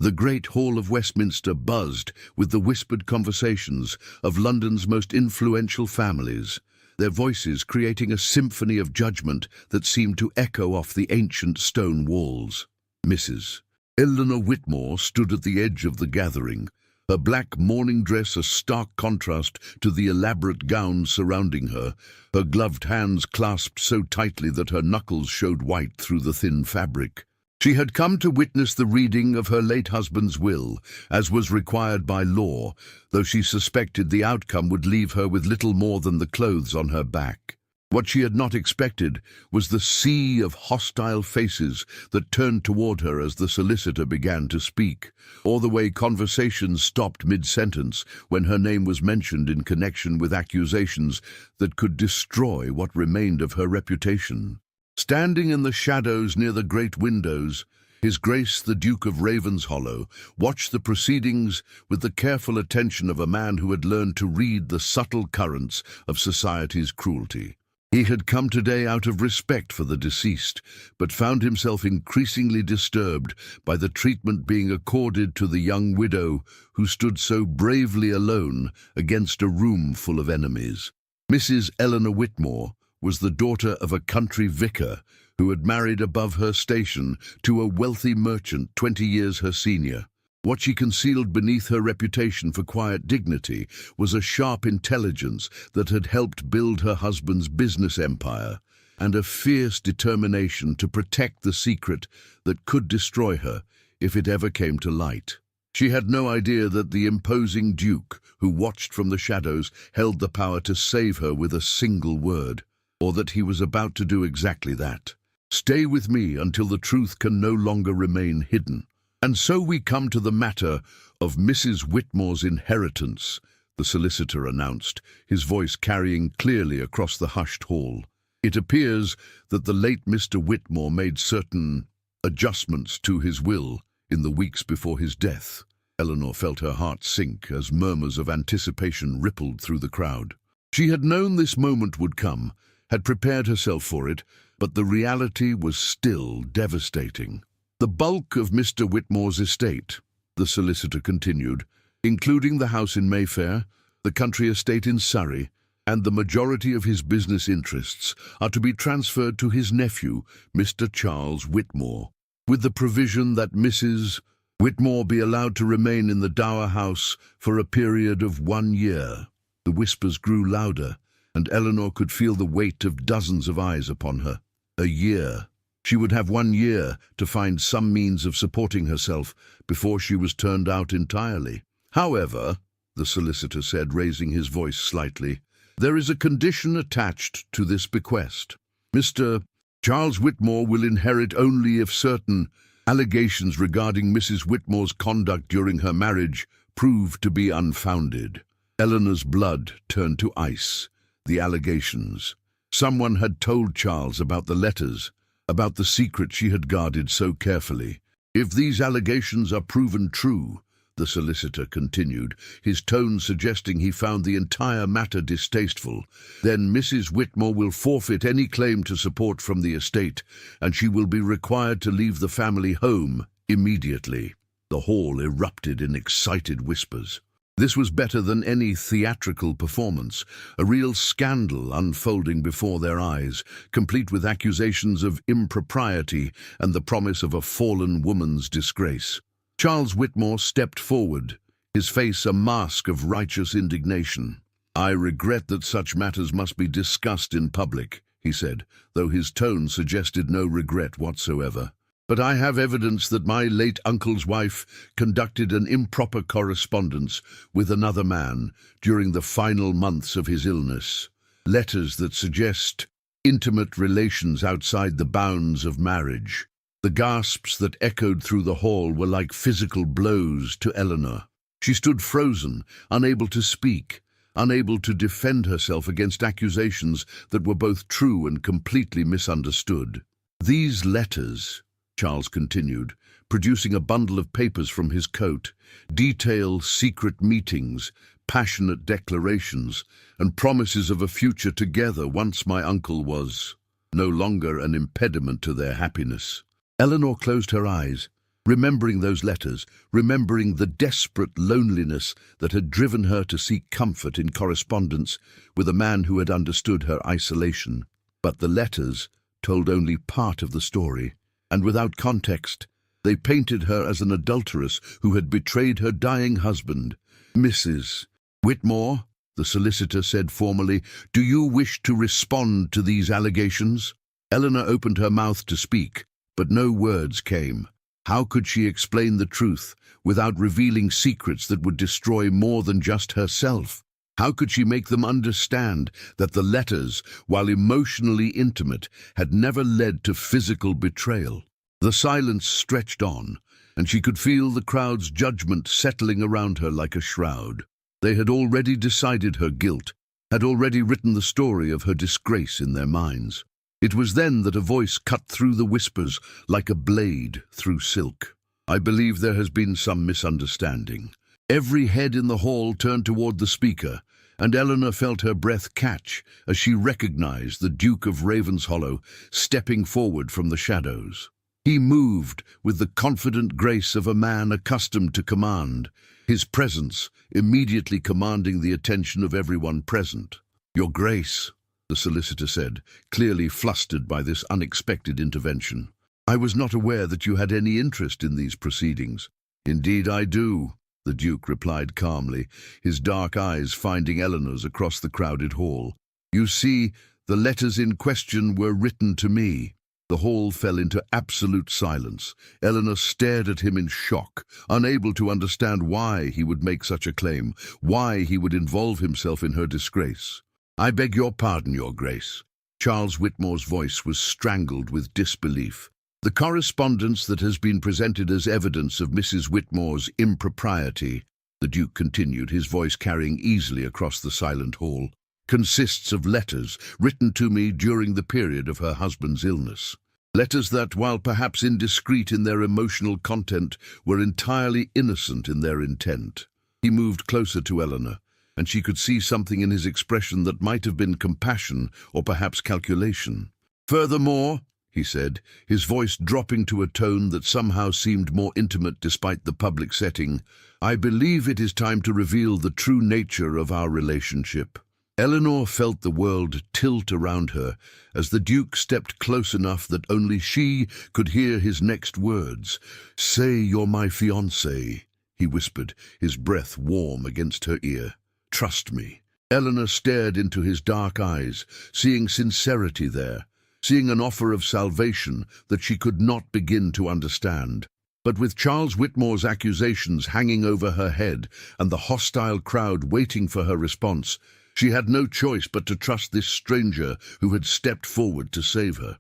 The great hall of Westminster buzzed with the whispered conversations of London's most influential families, their voices creating a symphony of judgment that seemed to echo off the ancient stone walls. Mrs. Eleanor Whitmore stood at the edge of the gathering, her black mourning dress a stark contrast to the elaborate gown surrounding her, her gloved hands clasped so tightly that her knuckles showed white through the thin fabric. She had come to witness the reading of her late husband's will, as was required by law, though she suspected the outcome would leave her with little more than the clothes on her back. What she had not expected was the sea of hostile faces that turned toward her as the solicitor began to speak, or the way conversations stopped mid-sentence when her name was mentioned in connection with accusations that could destroy what remained of her reputation. Standing in the shadows near the great windows, His Grace the Duke of Ravenshollow watched the proceedings with the careful attention of a man who had learned to read the subtle currents of society's cruelty. He had come today out of respect for the deceased, but found himself increasingly disturbed by the treatment being accorded to the young widow who stood so bravely alone against a room full of enemies. Mrs. Eleanor Whitmore was the daughter of a country vicar who had married above her station to a wealthy merchant 20 years her senior. What she concealed beneath her reputation for quiet dignity was a sharp intelligence that had helped build her husband's business empire, and a fierce determination to protect the secret that could destroy her if it ever came to light. She had no idea that the imposing duke, who watched from the shadows, held the power to save her with a single word, or that he was about to do exactly that. Stay with me until the truth can no longer remain hidden. And so we come to the matter of Mrs. Whitmore's inheritance, the solicitor announced, his voice carrying clearly across the hushed hall. It appears that the late Mr. Whitmore made certain adjustments to his will in the weeks before his death. Eleanor felt her heart sink as murmurs of anticipation rippled through the crowd. She had known this moment would come, had prepared herself for it, but the reality was still devastating. The bulk of Mr. Whitmore's estate, the solicitor continued, including the house in Mayfair, the country estate in Surrey, and the majority of his business interests, are to be transferred to his nephew, Mr. Charles Whitmore, with the provision that Mrs. Whitmore be allowed to remain in the dower house for a period of 1 year. The whispers grew louder, and Eleanor could feel the weight of dozens of eyes upon her. A year. She would have 1 year to find some means of supporting herself before she was turned out entirely. However, the solicitor said, raising his voice slightly, there is a condition attached to this bequest. Mr. Charles Whitmore will inherit only if certain allegations regarding Mrs. Whitmore's conduct during her marriage prove to be unfounded. Eleanor's blood turned to ice. The allegations. Someone had told Charles about the letters, about the secret she had guarded so carefully. If these allegations are proven true, the solicitor continued, his tone suggesting he found the entire matter distasteful, then Mrs. Whitmore will forfeit any claim to support from the estate, and she will be required to leave the family home immediately. The hall erupted in excited whispers. This was better than any theatrical performance, a real scandal unfolding before their eyes, complete with accusations of impropriety and the promise of a fallen woman's disgrace. Charles Whitmore stepped forward, his face a mask of righteous indignation. I regret that such matters must be discussed in public, he said, though his tone suggested no regret whatsoever. But I have evidence that my late uncle's wife conducted an improper correspondence with another man during the final months of his illness. Letters that suggest intimate relations outside the bounds of marriage. The gasps that echoed through the hall were like physical blows to Eleanor. She stood frozen, unable to speak, unable to defend herself against accusations that were both true and completely misunderstood. These letters, Charles continued, producing a bundle of papers from his coat, detail secret meetings, passionate declarations, and promises of a future together once my uncle was no longer an impediment to their happiness. Eleanor closed her eyes, remembering those letters, remembering the desperate loneliness that had driven her to seek comfort in correspondence with a man who had understood her isolation. But the letters told only part of the story, and without context, they painted her as an adulteress who had betrayed her dying husband. "Mrs. Whitmore," the solicitor said formally, "do you wish to respond to these allegations?" Eleanor opened her mouth to speak, but no words came. How could she explain the truth without revealing secrets that would destroy more than just herself? How could she make them understand that the letters, while emotionally intimate, had never led to physical betrayal? The silence stretched on, and she could feel the crowd's judgment settling around her like a shroud. They had already decided her guilt, had already written the story of her disgrace in their minds. It was then that a voice cut through the whispers like a blade through silk. "I believe there has been some misunderstanding." Every head in the hall turned toward the speaker, and Eleanor felt her breath catch as she recognized the Duke of Ravenshollow stepping forward from the shadows. He moved with the confident grace of a man accustomed to command, his presence immediately commanding the attention of everyone present. "Your Grace," the solicitor said, clearly flustered by this unexpected intervention, "I was not aware that you had any interest in these proceedings." "Indeed I do," the Duke replied calmly, his dark eyes finding Eleanor's across the crowded hall. "You see, the letters in question were written to me." The hall fell into absolute silence. Eleanor stared at him in shock, unable to understand why he would make such a claim, why he would involve himself in her disgrace. "I beg your pardon, Your Grace." Charles Whitmore's voice was strangled with disbelief. "The correspondence that has been presented as evidence of Mrs. Whitmore's impropriety," the Duke continued, his voice carrying easily across the silent hall, "consists of letters written to me during the period of her husband's illness. Letters that, while perhaps indiscreet in their emotional content, were entirely innocent in their intent." He moved closer to Eleanor, and she could see something in his expression that might have been compassion or perhaps calculation. "Furthermore," he said, his voice dropping to a tone that somehow seemed more intimate despite the public setting, "I believe it is time to reveal the true nature of our relationship." Eleanor felt the world tilt around her as the Duke stepped close enough that only she could hear his next words. "Say you're my fiancé," he whispered, his breath warm against her ear. "Trust me." Eleanor stared into his dark eyes, seeing sincerity there, seeing an offer of salvation that she could not begin to understand. But with Charles Whitmore's accusations hanging over her head and the hostile crowd waiting for her response, she had no choice but to trust this stranger who had stepped forward to save her.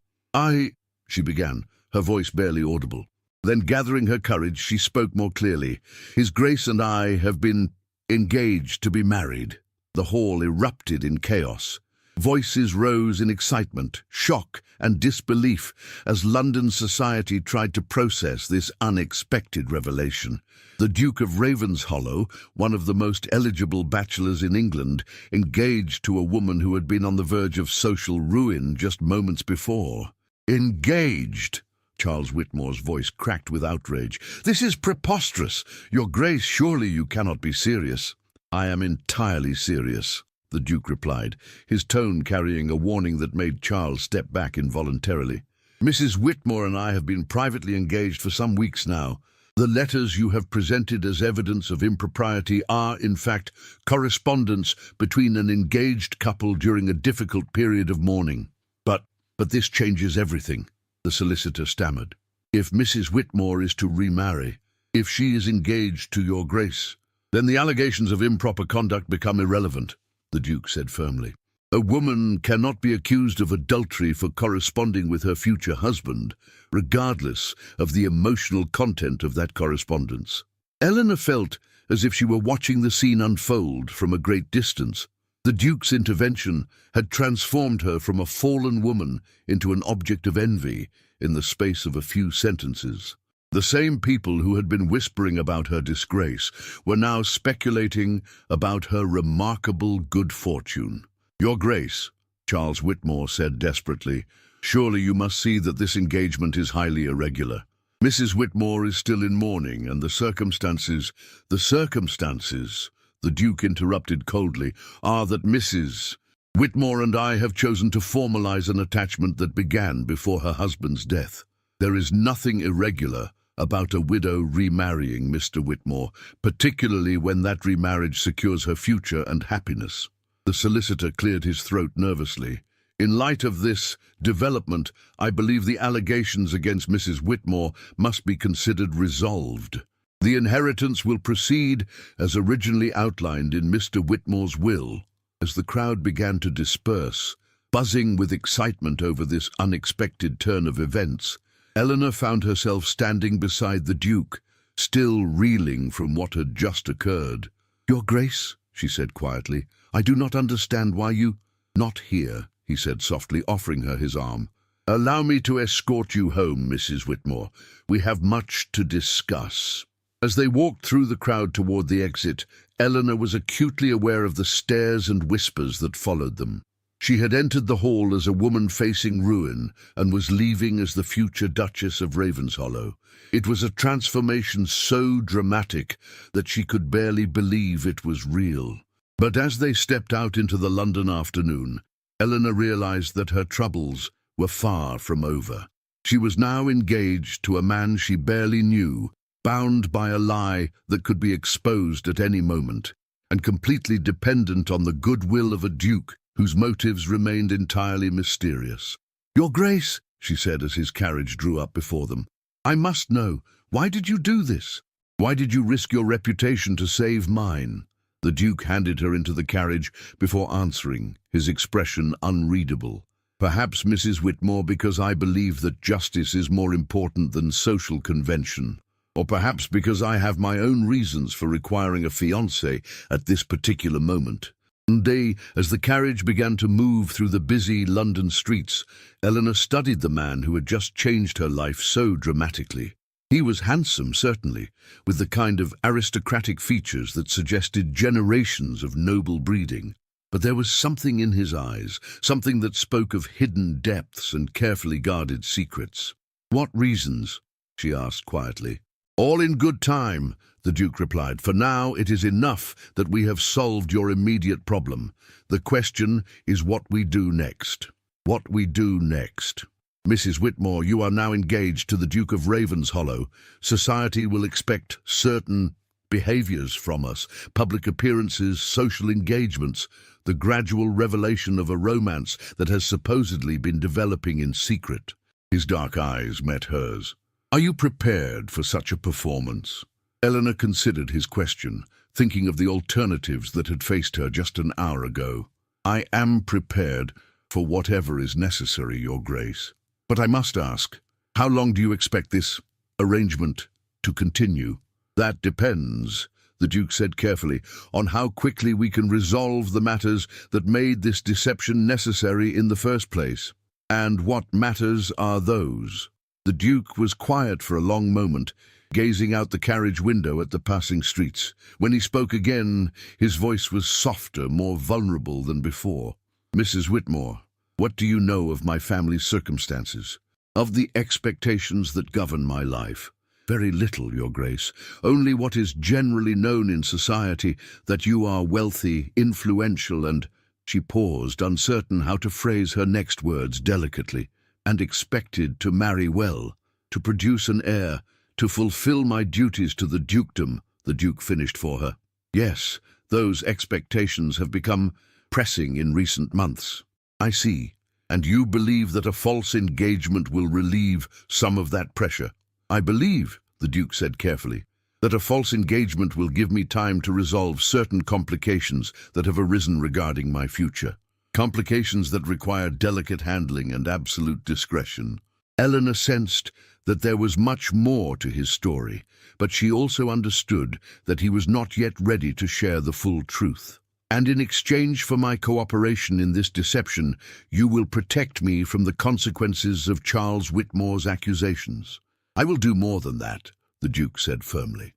She began, her voice barely audible. Then, gathering her courage, she spoke more clearly. "His Grace and I have been engaged to be married." The hall erupted in chaos. Voices rose in excitement, shock, and disbelief as London society tried to process this unexpected revelation. The Duke of Ravenshollow, one of the most eligible bachelors in England, engaged to a woman who had been on the verge of social ruin just moments before. "Engaged?" Charles Whitmore's voice cracked with outrage. "This is preposterous. Your Grace, surely you cannot be serious." "I am entirely serious," the Duke replied, his tone carrying a warning that made Charles step back involuntarily. "Mrs. Whitmore and I have been privately engaged for some weeks now. The letters you have presented as evidence of impropriety are, in fact, correspondence between an engaged couple during a difficult period of mourning. But this changes everything," the solicitor stammered. "If Mrs. Whitmore is to remarry, if she is engaged to Your Grace, then the allegations of improper conduct become irrelevant," the Duke said firmly. "A woman cannot be accused of adultery for corresponding with her future husband, regardless of the emotional content of that correspondence." Eleanor felt as if she were watching the scene unfold from a great distance. The Duke's intervention had transformed her from a fallen woman into an object of envy in the space of a few sentences. The same people who had been whispering about her disgrace were now speculating about her remarkable good fortune. "Your Grace," Charles Whitmore said desperately, "surely you must see that this engagement is highly irregular. Mrs. Whitmore is still in mourning, and the circumstances, the Duke interrupted coldly, are that Mrs. Whitmore and I have chosen to formalize an attachment that began before her husband's death. There is nothing irregular about a widow remarrying Mr. Whitmore, particularly when that remarriage secures her future and happiness. The solicitor cleared his throat nervously. In light of this development, I believe the allegations against Mrs. Whitmore must be considered resolved. The inheritance will proceed as originally outlined in Mr. Whitmore's will. As the crowd began to disperse, buzzing with excitement over this unexpected turn of events, Eleanor found herself standing beside the Duke, still reeling from what had just occurred. "Your Grace," she said quietly, "I do not understand why you—" "Not here," he said softly, offering her his arm. "Allow me to escort you home, Mrs. Whitmore. We have much to discuss." As they walked through the crowd toward the exit, Eleanor was acutely aware of the stares and whispers that followed them. She had entered the hall as a woman facing ruin and was leaving as the future Duchess of Ravenshollow. It was a transformation so dramatic that she could barely believe it was real. But as they stepped out into the London afternoon, Eleanor realized that her troubles were far from over. She was now engaged to a man she barely knew, bound by a lie that could be exposed at any moment, and completely dependent on the goodwill of a duke whose motives remained entirely mysterious. "Your Grace," she said as his carriage drew up before them, "I must know, why did you do this? Why did you risk your reputation to save mine?" The Duke handed her into the carriage before answering, his expression unreadable. "Perhaps, Mrs. Whitmore, because I believe that justice is more important than social convention. Or perhaps because I have my own reasons for requiring a fiancé at this particular moment." One day, as the carriage began to move through the busy London streets, Eleanor studied the man who had just changed her life so dramatically. He was handsome, certainly, with the kind of aristocratic features that suggested generations of noble breeding. But there was something in his eyes, something that spoke of hidden depths and carefully guarded secrets. "What reasons?" she asked quietly. "All in good time," the Duke replied. "For now, it is enough that we have solved your immediate problem. The question is what we do next." "What we do next?" "Mrs. Whitmore, you are now engaged to the Duke of Ravenshollow. Society will expect certain behaviors from us, public appearances, social engagements, the gradual revelation of a romance that has supposedly been developing in secret." His dark eyes met hers. "Are you prepared for such a performance?" Eleanor considered his question, thinking of the alternatives that had faced her just an hour ago. "I am prepared for whatever is necessary, Your Grace. But I must ask, how long do you expect this arrangement to continue?" "That depends," the Duke said carefully, "on how quickly we can resolve the matters that made this deception necessary in the first place." "And what matters are those?" The Duke was quiet for a long moment, gazing out the carriage window at the passing streets. When he spoke again, his voice was softer, more vulnerable than before. "Mrs. Whitmore, what do you know of my family's circumstances? Of the expectations that govern my life?" "Very little, Your Grace. Only what is generally known in society, that you are wealthy, influential, and—" She paused, uncertain how to phrase her next words delicately. "And expected to marry well, to produce an heir, to fulfill my duties to the dukedom," the Duke finished for her. "Yes, those expectations have become pressing in recent months." "I see. And you believe that a false engagement will relieve some of that pressure?" "I believe," the Duke said carefully, "that a false engagement will give me time to resolve certain complications that have arisen regarding my future. Complications that require delicate handling and absolute discretion." Eleanor sensed that there was much more to his story, but she also understood that he was not yet ready to share the full truth. "And in exchange for my cooperation in this deception, you will protect me from the consequences of Charles Whitmore's accusations." "I will do more than that," the Duke said firmly.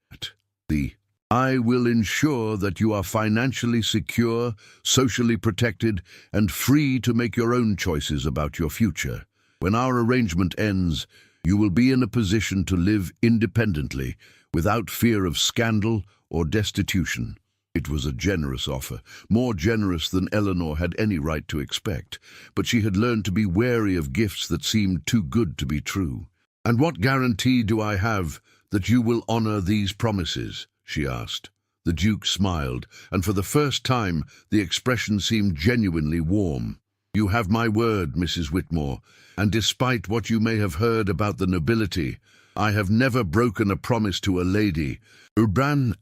"I will ensure that you are financially secure, socially protected, and free to make your own choices about your future. When our arrangement ends, You will be in a position to live independently, without fear of scandal or destitution. It was a generous offer, more generous than Eleanor had any right to expect, but she had learned to be wary of gifts that seemed too good to be true. "And what guarantee do I have that you will honor these promises?" she asked. The Duke smiled, and for the first time the expression seemed genuinely warm. "You have my word, Mrs. Whitmore, and despite what you may have heard about the nobility, I have never broken a promise to a lady."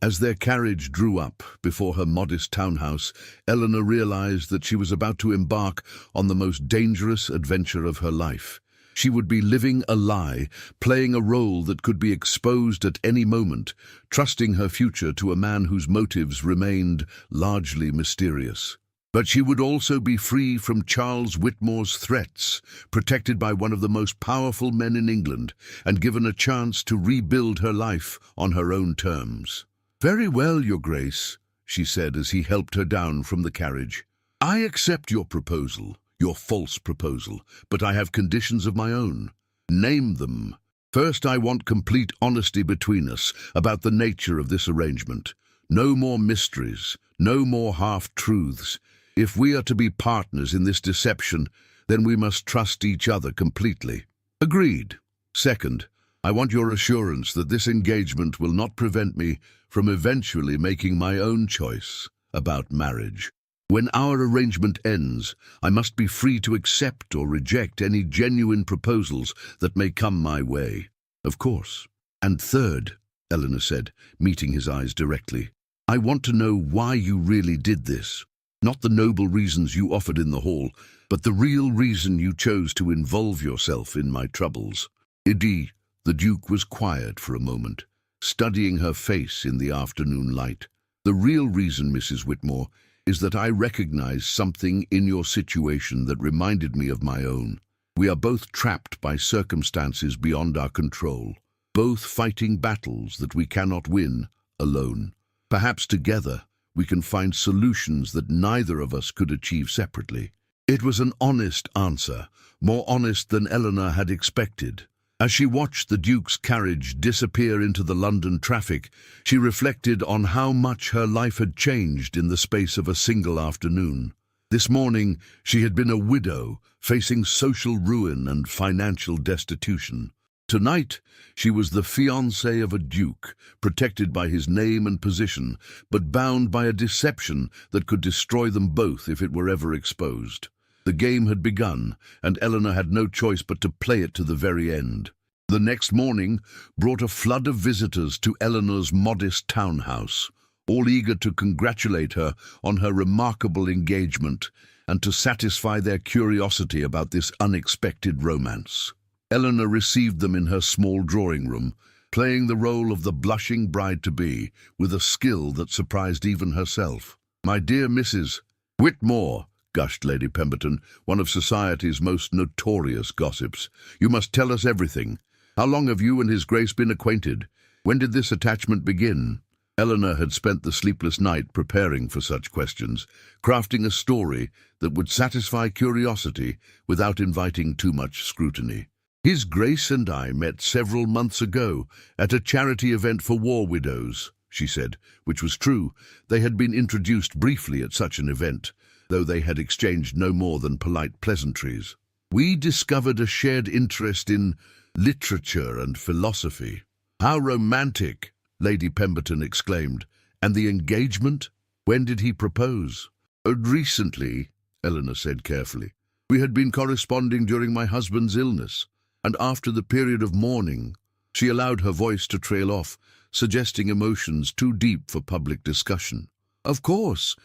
As their carriage drew up before her modest townhouse, Eleanor realized that she was about to embark on the most dangerous adventure of her life. She would be living a lie, playing a role that could be exposed at any moment, trusting her future to a man whose motives remained largely mysterious. But she would also be free from Charles Whitmore's threats, protected by one of the most powerful men in England, and given a chance to rebuild her life on her own terms. "Very well, Your Grace," she said as he helped her down from the carriage. "I accept your proposal, your false proposal, but I have conditions of my own." "Name them." "First, I want complete honesty between us about the nature of this arrangement. No more mysteries, no more half-truths. If we are to be partners in this deception, then we must trust each other completely." "Agreed." "Second, I want your assurance that this engagement will not prevent me from eventually making my own choice about marriage. When our arrangement ends, I must be free to accept or reject any genuine proposals that may come my way." "Of course." "And third," Eleanor said, meeting his eyes directly, "I want to know why you really did this. Not the noble reasons you offered in the hall, but the real reason you chose to involve yourself in my troubles." "Idie," the Duke was quiet for a moment, studying her face in the afternoon light. "The real reason, Mrs. Whitmore, is that I recognize something in your situation that reminded me of my own. We are both trapped by circumstances beyond our control, both fighting battles that we cannot win alone. Perhaps together we can find solutions that neither of us could achieve separately." It was an honest answer, more honest than Eleanor had expected. As she watched the Duke's carriage disappear into the London traffic, she reflected on how much her life had changed in the space of a single afternoon. This morning, she had been a widow, facing social ruin and financial destitution. Tonight, she was the fiancée of a duke, protected by his name and position, but bound by a deception that could destroy them both if it were ever exposed. The game had begun, and Eleanor had no choice but to play it to the very end. The next morning brought a flood of visitors to Eleanor's modest townhouse, all eager to congratulate her on her remarkable engagement and to satisfy their curiosity about this unexpected romance. Eleanor received them in her small drawing-room, playing the role of the blushing bride-to-be with a skill that surprised even herself. "My dear Mrs. Whitmore," gushed Lady Pemberton, one of society's most notorious gossips, "you must tell us everything. How long have you and His Grace been acquainted? When did this attachment begin?" Eleanor had spent the sleepless night preparing for such questions, crafting a story that would satisfy curiosity without inviting too much scrutiny. "His Grace and I met several months ago at a charity event for war widows," she said, which was true. They had been introduced briefly at such an event, though they had exchanged no more than polite pleasantries. "We discovered a shared interest in literature and philosophy." "How romantic!" Lady Pemberton exclaimed. "And the engagement? When did he propose?" "Recently," Eleanor said carefully. "We had been corresponding during my husband's illness, and after the period of mourning." She allowed her voice to trail off, suggesting emotions too deep for public discussion. Of course,"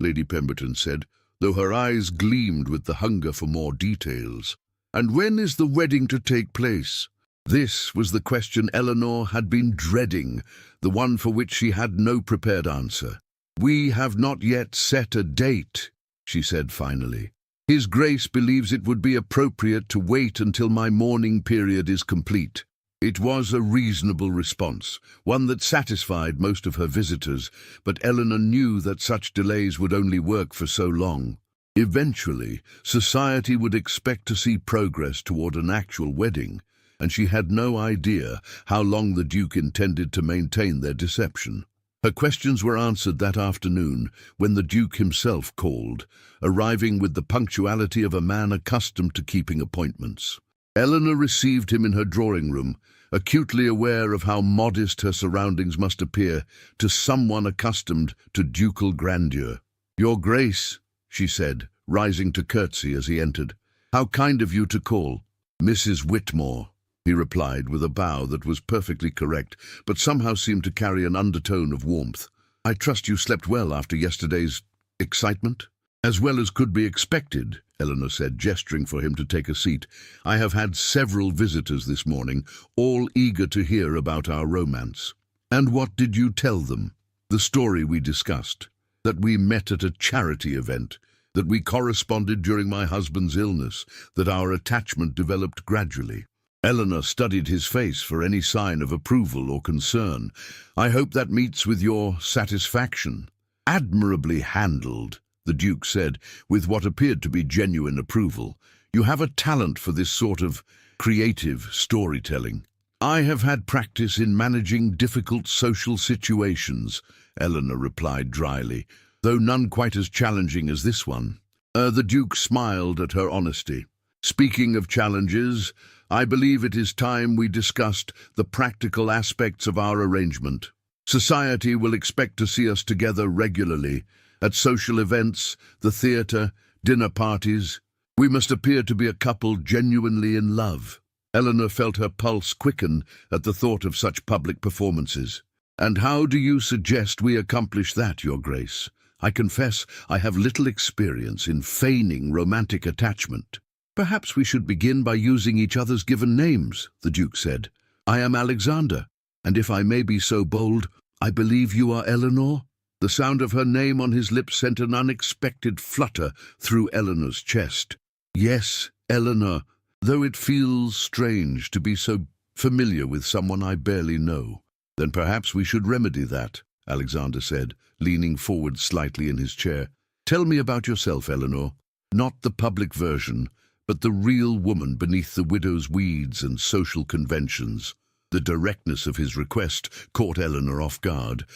Lady Pemberton said, though her eyes gleamed with the hunger for more details. "And when is the wedding to take place?" This was the question Eleanor had been dreading, the one for which she had no prepared answer. "We have not yet set a date," she said finally. "His Grace believes it would be appropriate to wait until my mourning period is complete." It was a reasonable response, one that satisfied most of her visitors, but Eleanor knew that such delays would only work for so long. Eventually, society would expect to see progress toward an actual wedding, and she had no idea how long the Duke intended to maintain their deception. Her questions were answered that afternoon when the Duke himself called, arriving with the punctuality of a man accustomed to keeping appointments. Eleanor received him in her drawing room, acutely aware of how modest her surroundings must appear to someone accustomed to ducal grandeur. "Your Grace," she said, rising to curtsy as he entered. "How kind of you to call." "Mrs. Whitmore," he replied with a bow that was perfectly correct, but somehow seemed to carry an undertone of warmth. "I trust you slept well after yesterday's excitement?" "As well as could be expected," Eleanor said, gesturing for him to take a seat. "I have had several visitors this morning, all eager to hear about our romance." "And what did you tell them?" "The story we discussed. That we met at a charity event, that we corresponded during my husband's illness, that our attachment developed gradually." Eleanor studied his face for any sign of approval or concern. "I hope that meets with your satisfaction." "Admirably handled," the Duke said, with what appeared to be genuine approval. "You have a talent for this sort of creative storytelling." "I have had practice in managing difficult social situations," Eleanor replied dryly, "though none quite as challenging as this one." The Duke smiled at her honesty. "Speaking of challenges, I believe it is time we discussed the practical aspects of our arrangement. Society will expect to see us together regularly, at social events, the theatre, dinner parties. We must appear to be a couple genuinely in love." Eleanor felt her pulse quicken at the thought of such public performances. "And how do you suggest we accomplish that, Your Grace? I confess I have little experience in feigning romantic attachment." "Perhaps we should begin by using each other's given names," the Duke said. "I am Alexander, and if I may be so bold, I believe you are Eleanor." The sound of her name on his lips sent an unexpected flutter through Eleanor's chest. "Yes, Eleanor, though it feels strange to be so familiar with someone I barely know." "Then perhaps we should remedy that," Alexander said, leaning forward slightly in his chair. "Tell me about yourself, Eleanor. Not the public version, but the real woman beneath the widow's weeds and social conventions." The directness of his request caught Eleanor off guard.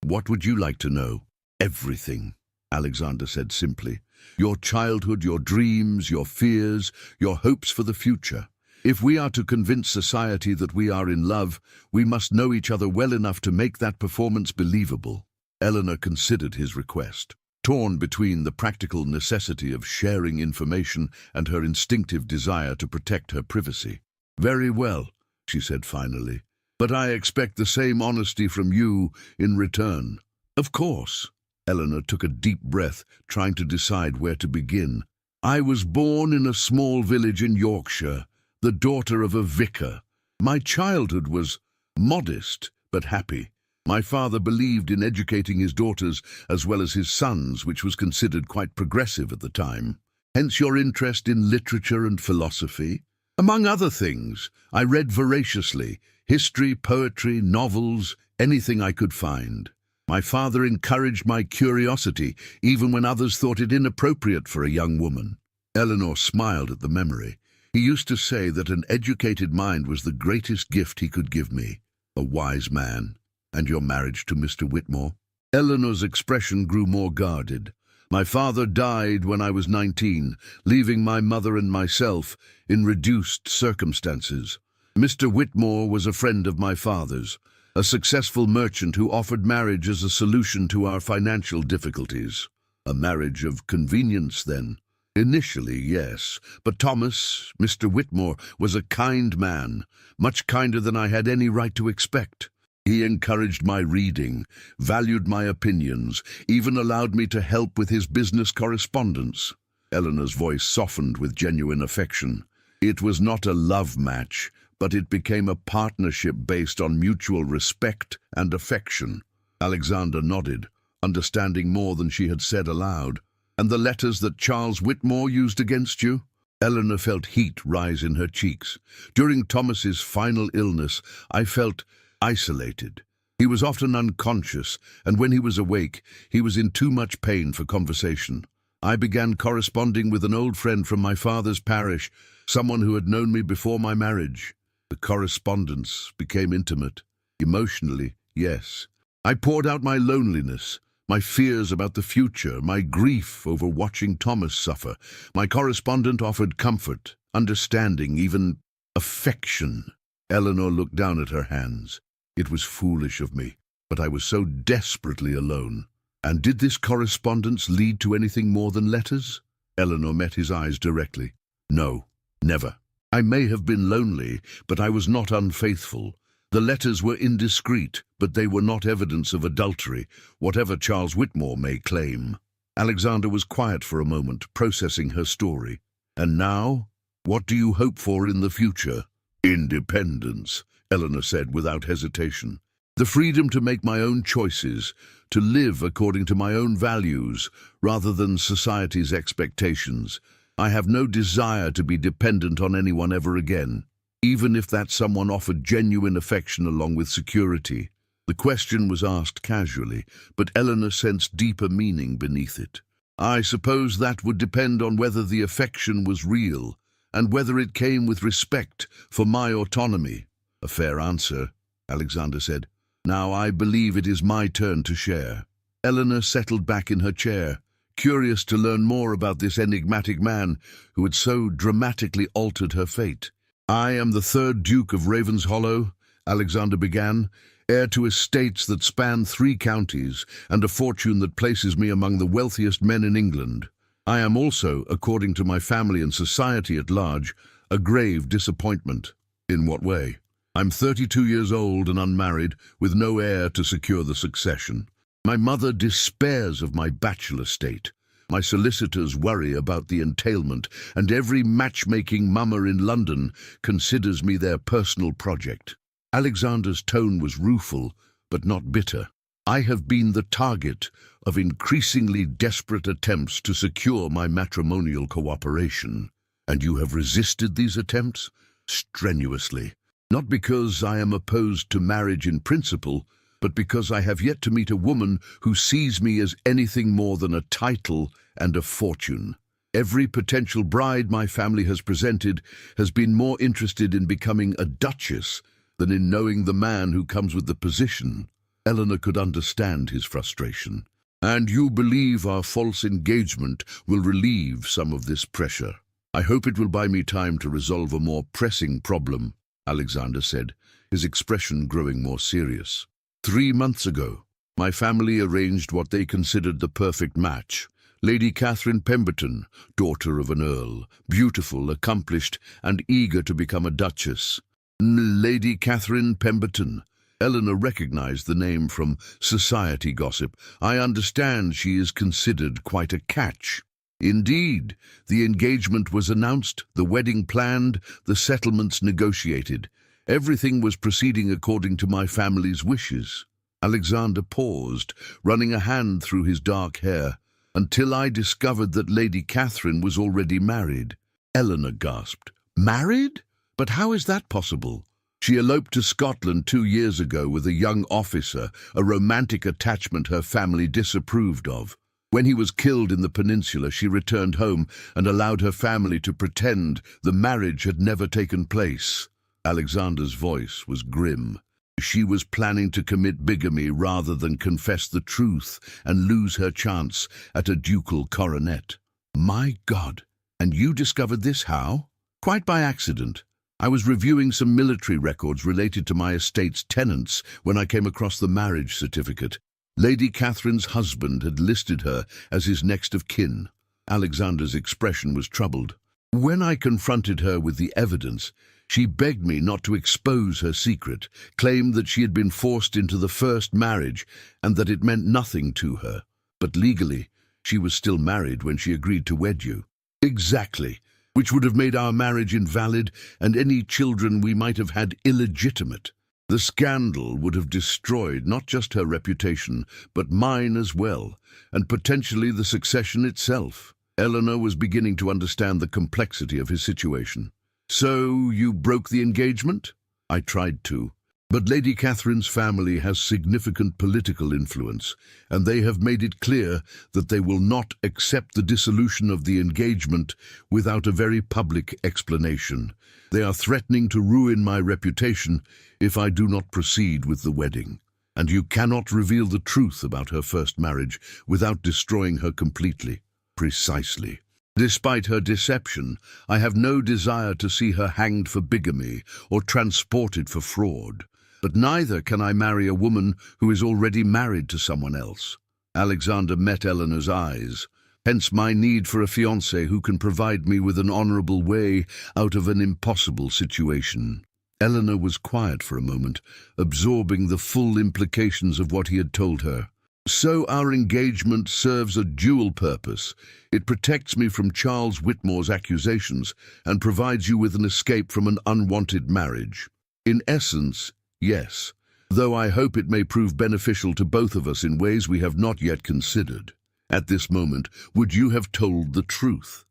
What would you like to know?" "Everything," Alexander said simply. "Your childhood, your dreams, your fears, your hopes for the future. If we are to convince society that we are in love, we must know each other well enough to make that performance believable." Eleanor considered his request, torn between the practical necessity of sharing information and her instinctive desire to protect her privacy. "Very well," she said finally. "But I expect the same honesty from you in return." "Of course." Eleanor took a deep breath, trying to decide where to begin. "I was born in a small village in Yorkshire, the daughter of a vicar. My childhood was modest but happy. My father believed in educating his daughters as well as his sons, which was considered quite progressive at the time. Hence your interest in literature and philosophy. Among other things, I read voraciously, history, poetry, novels, anything I could find. My father encouraged my curiosity, even when others thought it inappropriate for a young woman." Eleanor smiled at the memory. "He used to say that an educated mind was the greatest gift he could give me. A wise man. And your marriage to Mr. Whitmore?" Eleanor's expression grew more guarded. "My father died when I was 19, leaving my mother and myself in reduced circumstances. Mr. Whitmore was a friend of my father's, a successful merchant who offered marriage as a solution to our financial difficulties." "A marriage of convenience, then?" "Initially, yes, but Thomas, Mr. Whitmore, was a kind man, much kinder than I had any right to expect. He encouraged my reading, valued my opinions, even allowed me to help with his business correspondence." Eleanor's voice softened with genuine affection. "It was not a love match, but it became a partnership based on mutual respect and affection." Alexander nodded, understanding more than she had said aloud. "And the letters that Charles Whitmore used against you?" Eleanor felt heat rise in her cheeks. "During Thomas's final illness, I felt isolated. He was often unconscious, and when he was awake, he was in too much pain for conversation. I began corresponding with an old friend from my father's parish, someone who had known me before my marriage. The correspondence became intimate. Emotionally, yes. I poured out my loneliness, my fears about the future, my grief over watching Thomas suffer. My correspondent offered comfort, understanding, even affection. Eleanor looked down at her hands. It was foolish of me, but I was so desperately alone. And did this correspondence lead to anything more than letters? Eleanor met his eyes directly. No, never. I may have been lonely, but I was not unfaithful. The letters were indiscreet, but they were not evidence of adultery, whatever Charles Whitmore may claim. Alexander was quiet for a moment, processing her story. And now, what do you hope for in the future? Independence, Eleanor said without hesitation. The freedom to make my own choices, to live according to my own values, rather than society's expectations. I have no desire to be dependent on anyone ever again, even if that someone offered genuine affection along with security. The question was asked casually, but Eleanor sensed deeper meaning beneath it. I suppose that would depend on whether the affection was real, and whether it came with respect for my autonomy. A fair answer, Alexander said. Now I believe it is my turn to share. Eleanor settled back in her chair, curious to learn more about this enigmatic man who had so dramatically altered her fate. I am the third Duke of Ravenshollow, Alexander began, heir to estates that span 3 counties and a fortune that places me among the wealthiest men in England. I am also, according to my family and society at large, a grave disappointment. In what way? I'm 32 years old and unmarried, with no heir to secure the succession. My mother despairs of my bachelor state. My solicitors worry about the entailment, and every matchmaking mummer in London considers me their personal project. Alexander's tone was rueful, but not bitter. I have been the target of increasingly desperate attempts to secure my matrimonial cooperation. And you have resisted these attempts? Strenuously. Not because I am opposed to marriage in principle, but because I have yet to meet a woman who sees me as anything more than a title and a fortune. Every potential bride my family has presented has been more interested in becoming a duchess than in knowing the man who comes with the position. Eleanor could understand his frustration. And you believe our false engagement will relieve some of this pressure? I hope it will buy me time to resolve a more pressing problem, Alexander said, his expression growing more serious. 3 months ago, my family arranged what they considered the perfect match. Lady Catherine Pemberton, daughter of an earl, beautiful, accomplished, and eager to become a duchess. Lady Catherine Pemberton. Eleanor recognized the name from society gossip. I understand she is considered quite a catch. Indeed, the engagement was announced, the wedding planned, the settlements negotiated. Everything was proceeding according to my family's wishes. Alexander paused, running a hand through his dark hair, until I discovered that Lady Catherine was already married. Eleanor gasped. Married? But how is that possible? She eloped to Scotland 2 years ago with a young officer, a romantic attachment her family disapproved of. When he was killed in the peninsula, she returned home and allowed her family to pretend the marriage had never taken place. Alexander's voice was grim. She was planning to commit bigamy rather than confess the truth and lose her chance at a ducal coronet. My God! And you discovered this how? Quite by accident. I was reviewing some military records related to my estate's tenants when I came across the marriage certificate. Lady Catherine's husband had listed her as his next of kin. Alexander's expression was troubled. When I confronted her with the evidence, she begged me not to expose her secret, claimed that she had been forced into the first marriage and that it meant nothing to her. But legally, she was still married when she agreed to wed you. Exactly, which would have made our marriage invalid and any children we might have had illegitimate. The scandal would have destroyed not just her reputation, but mine as well, and potentially the succession itself. Eleanor was beginning to understand the complexity of his situation. So you broke the engagement? I tried to. But Lady Catherine's family has significant political influence, and they have made it clear that they will not accept the dissolution of the engagement without a very public explanation. They are threatening to ruin my reputation if I do not proceed with the wedding. And you cannot reveal the truth about her first marriage without destroying her completely. Precisely. Despite her deception, I have no desire to see her hanged for bigamy or transported for fraud. But neither can I marry a woman who is already married to someone else. Alexander met Eleanor's eyes, hence my need for a fiancé who can provide me with an honorable way out of an impossible situation. Eleanor was quiet for a moment, absorbing the full implications of what he had told her. So our engagement serves a dual purpose. It protects me from Charles Whitmore's accusations and provides you with an escape from an unwanted marriage. In essence, yes, though I hope it may prove beneficial to both of us in ways we have not yet considered. At this moment, would you have told the truth?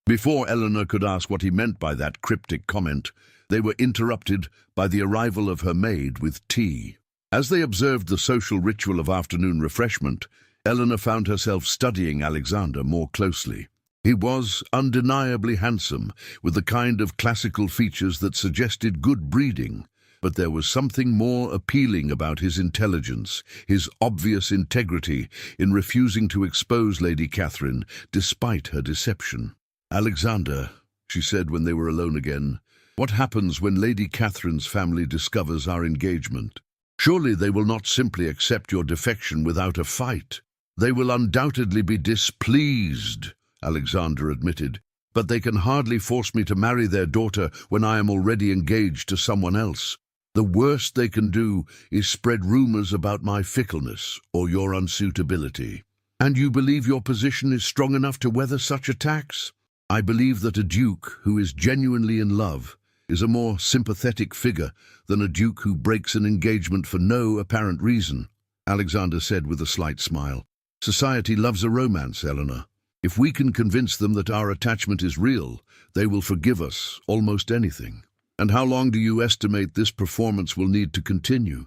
Before Eleanor could ask what he meant by that cryptic comment, they were interrupted by the arrival of her maid with tea. As they observed the social ritual of afternoon refreshment, Eleanor found herself studying Alexander more closely. He was undeniably handsome, with the kind of classical features that suggested good breeding. But there was something more appealing about his intelligence, his obvious integrity in refusing to expose Lady Catherine despite her deception. "Alexander," she said when they were alone again, "what happens when Lady Catherine's family discovers our engagement? Surely they will not simply accept your defection without a fight. They will undoubtedly be displeased," Alexander admitted, "but they can hardly force me to marry their daughter when I am already engaged to someone else. The worst they can do is spread rumors about my fickleness or your unsuitability. And you believe your position is strong enough to weather such attacks? I believe that a duke who is genuinely in love is a more sympathetic figure than a duke who breaks an engagement for no apparent reason," Alexander said with a slight smile. "Society loves a romance, Eleanor. If we can convince them that our attachment is real, they will forgive us almost anything. And how long do you estimate this performance will need to continue?"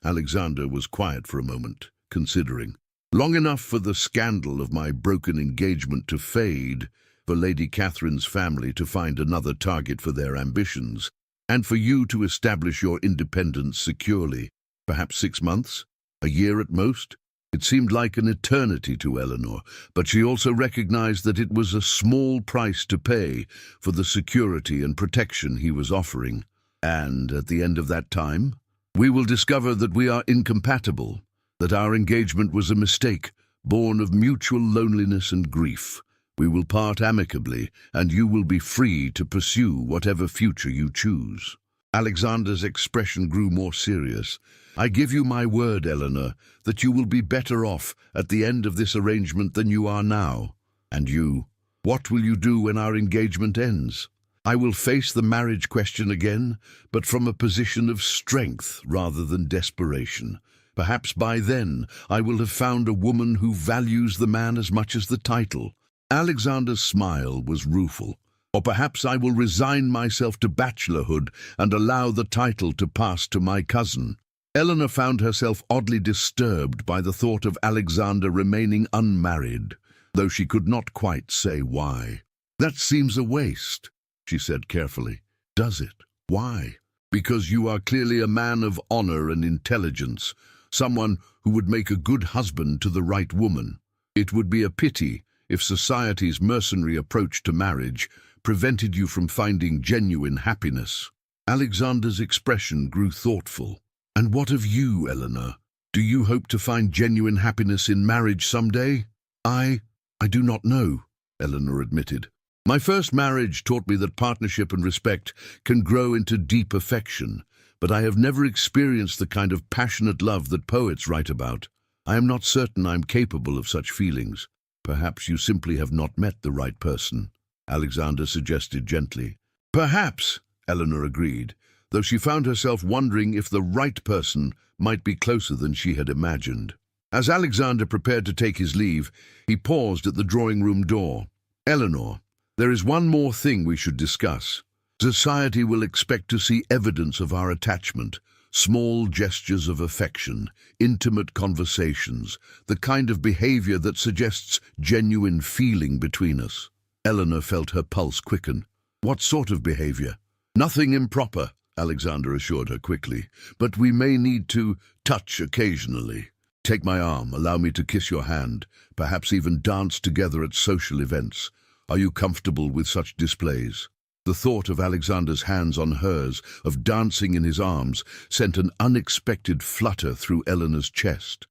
Alexander was quiet for a moment, considering. "Long enough for the scandal of my broken engagement to fade, for Lady Catherine's family to find another target for their ambitions, and for you to establish your independence securely. Perhaps 6 months? A year at most?" It seemed like an eternity to Eleanor, but she also recognized that it was a small price to pay for the security and protection he was offering. "And at the end of that time, we will discover that we are incompatible, that our engagement was a mistake, born of mutual loneliness and grief. We will part amicably, and you will be free to pursue whatever future you choose." Alexander's expression grew more serious. "I give you my word, Eleanor, that you will be better off at the end of this arrangement than you are now. And you, what will you do when our engagement ends?" "I will face the marriage question again, but from a position of strength rather than desperation. Perhaps by then I will have found a woman who values the man as much as the title." Alexander's smile was rueful. "Or perhaps I will resign myself to bachelorhood and allow the title to pass to my cousin." Eleanor found herself oddly disturbed by the thought of Alexander remaining unmarried, though she could not quite say why. "That seems a waste," she said carefully. "Does it? Why?" "Because you are clearly a man of honor and intelligence, someone who would make a good husband to the right woman. It would be a pity if society's mercenary approach to marriage prevented you from finding genuine happiness." Alexander's expression grew thoughtful. "And what of you, Eleanor? Do you hope to find genuine happiness in marriage someday?" I do not know," Eleanor admitted. "My first marriage taught me that partnership and respect can grow into deep affection, but I have never experienced the kind of passionate love that poets write about. I am not certain I am capable of such feelings." "Perhaps you simply have not met the right person," Alexander suggested gently. "Perhaps," Eleanor agreed, though she found herself wondering if the right person might be closer than she had imagined. As Alexander prepared to take his leave, he paused at the drawing-room door. "Eleanor, there is one more thing we should discuss. Society will expect to see evidence of our attachment, Small gestures of affection, intimate conversations, the kind of behavior that suggests genuine feeling between us. Eleanor felt her pulse quicken. What sort of behavior? Nothing improper, Alexander assured her quickly, but we may need to touch occasionally. Take my arm, allow me to kiss your hand, perhaps even dance together at social events. Are you comfortable with such displays? The thought of Alexander's hands on hers, of dancing in his arms, sent an unexpected flutter through Eleanor's chest.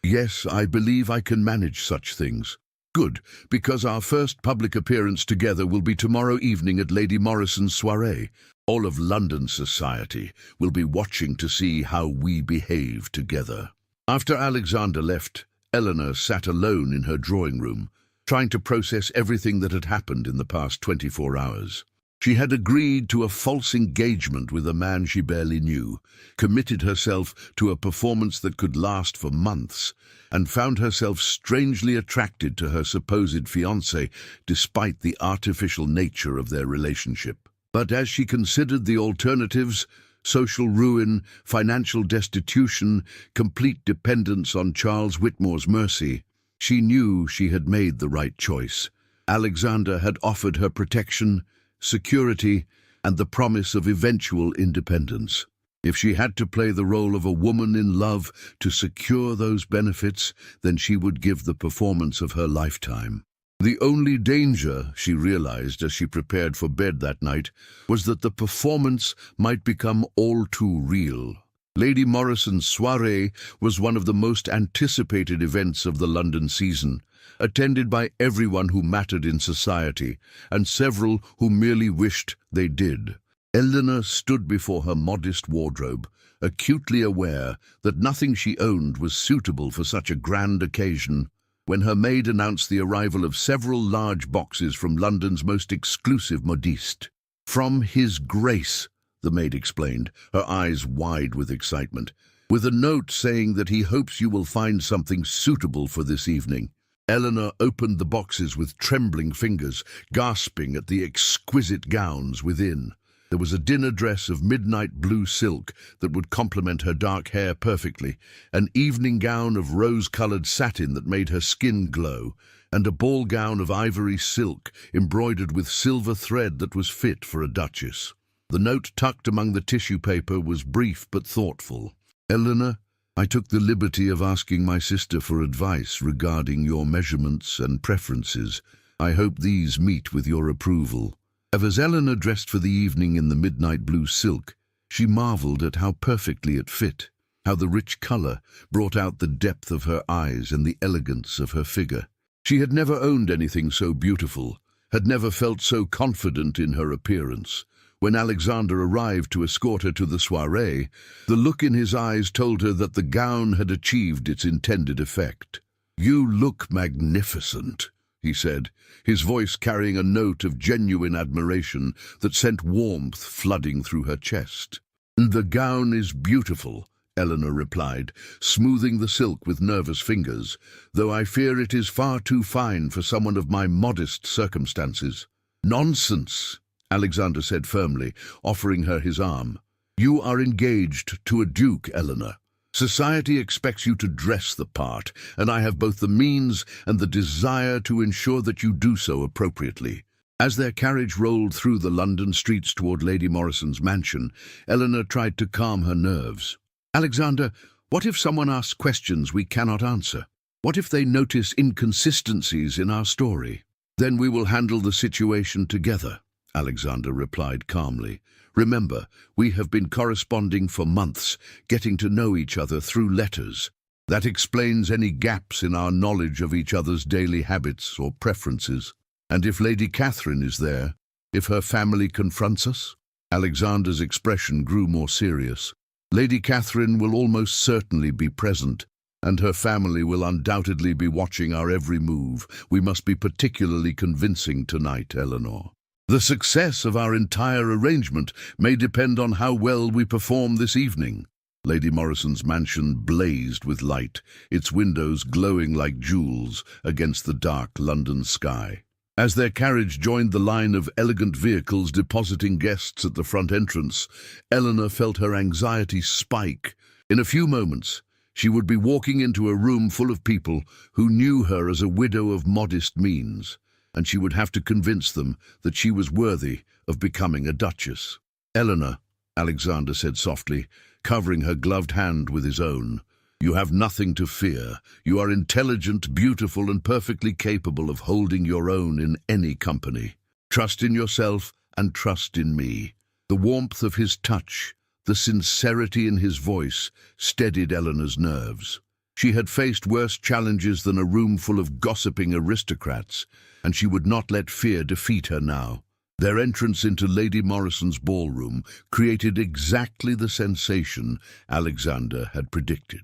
Yes, I believe I can manage such things. Good, because our first public appearance together will be tomorrow evening at Lady Morrison's soiree. All of London society will be watching to see how we behave together. After Alexander left, Eleanor sat alone in her drawing room, trying to process everything that had happened in the past 24 hours. She had agreed to a false engagement with a man she barely knew, committed herself to a performance that could last for months, and found herself strangely attracted to her supposed fiancé despite the artificial nature of their relationship. But as she considered the alternatives, social ruin, financial destitution, complete dependence on Charles Whitmore's mercy, she knew she had made the right choice. Alexander had offered her protection, security, and the promise of eventual independence. If she had to play the role of a woman in love to secure those benefits, then she would give the performance of her lifetime. The only danger, she realized as she prepared for bed that night, was that the performance might become all too real. Lady Morrison's soiree was one of the most anticipated events of the London season, attended by everyone who mattered in society, and several who merely wished they did. Eleanor stood before her modest wardrobe, acutely aware that nothing she owned was suitable for such a grand occasion, when her maid announced the arrival of several large boxes from London's most exclusive modiste. "From His Grace," the maid explained, her eyes wide with excitement, "with a note saying that he hopes you will find something suitable for this evening." Eleanor opened the boxes with trembling fingers, gasping at the exquisite gowns within. There was a dinner dress of midnight blue silk that would complement her dark hair perfectly, an evening gown of rose-colored satin that made her skin glow, and a ball gown of ivory silk embroidered with silver thread that was fit for a duchess. The note tucked among the tissue paper was brief but thoughtful. "Eleanor, I took the liberty of asking my sister for advice regarding your measurements and preferences. I hope these meet with your approval." As Eleanor dressed for the evening in the midnight blue silk, she marveled at how perfectly it fit, how the rich color brought out the depth of her eyes and the elegance of her figure. She had never owned anything so beautiful, had never felt so confident in her appearance. When Alexander arrived to escort her to the soiree, the look in his eyes told her that the gown had achieved its intended effect. "You look magnificent," he said, his voice carrying a note of genuine admiration that sent warmth flooding through her chest. "The gown is beautiful," Eleanor replied, smoothing the silk with nervous fingers, "though I fear it is far too fine for someone of my modest circumstances." "Nonsense," Alexander said firmly, offering her his arm. "You are engaged to a duke, Eleanor. Society expects you to dress the part, and I have both the means and the desire to ensure that you do so appropriately." As their carriage rolled through the London streets toward Lady Morrison's mansion, Eleanor tried to calm her nerves. "Alexander, what if someone asks questions we cannot answer? What if they notice inconsistencies in our story?" "Then we will handle the situation together," Alexander replied calmly. "Remember, we have been corresponding for months, getting to know each other through letters. That explains any gaps in our knowledge of each other's daily habits or preferences. And if Lady Catherine is there, if her family confronts us?" Alexander's expression grew more serious. "Lady Catherine will almost certainly be present, and her family will undoubtedly be watching our every move. We must be particularly convincing tonight, Eleanor. The success of our entire arrangement may depend on how well we perform this evening." Lady Morrison's mansion blazed with light, its windows glowing like jewels against the dark London sky. As their carriage joined the line of elegant vehicles depositing guests at the front entrance, Eleanor felt her anxiety spike. In a few moments, she would be walking into a room full of people who knew her as a widow of modest means, and she would have to convince them that she was worthy of becoming a duchess. "Eleanor," Alexander said softly, covering her gloved hand with his own, "you have nothing to fear. You are intelligent, beautiful, and perfectly capable of holding your own in any company. Trust in yourself and trust in me." The warmth of his touch, the sincerity in his voice, steadied Eleanor's nerves. She had faced worse challenges than a room full of gossiping aristocrats, and she would not let fear defeat her now. Their entrance into Lady Morrison's ballroom created exactly the sensation Alexander had predicted.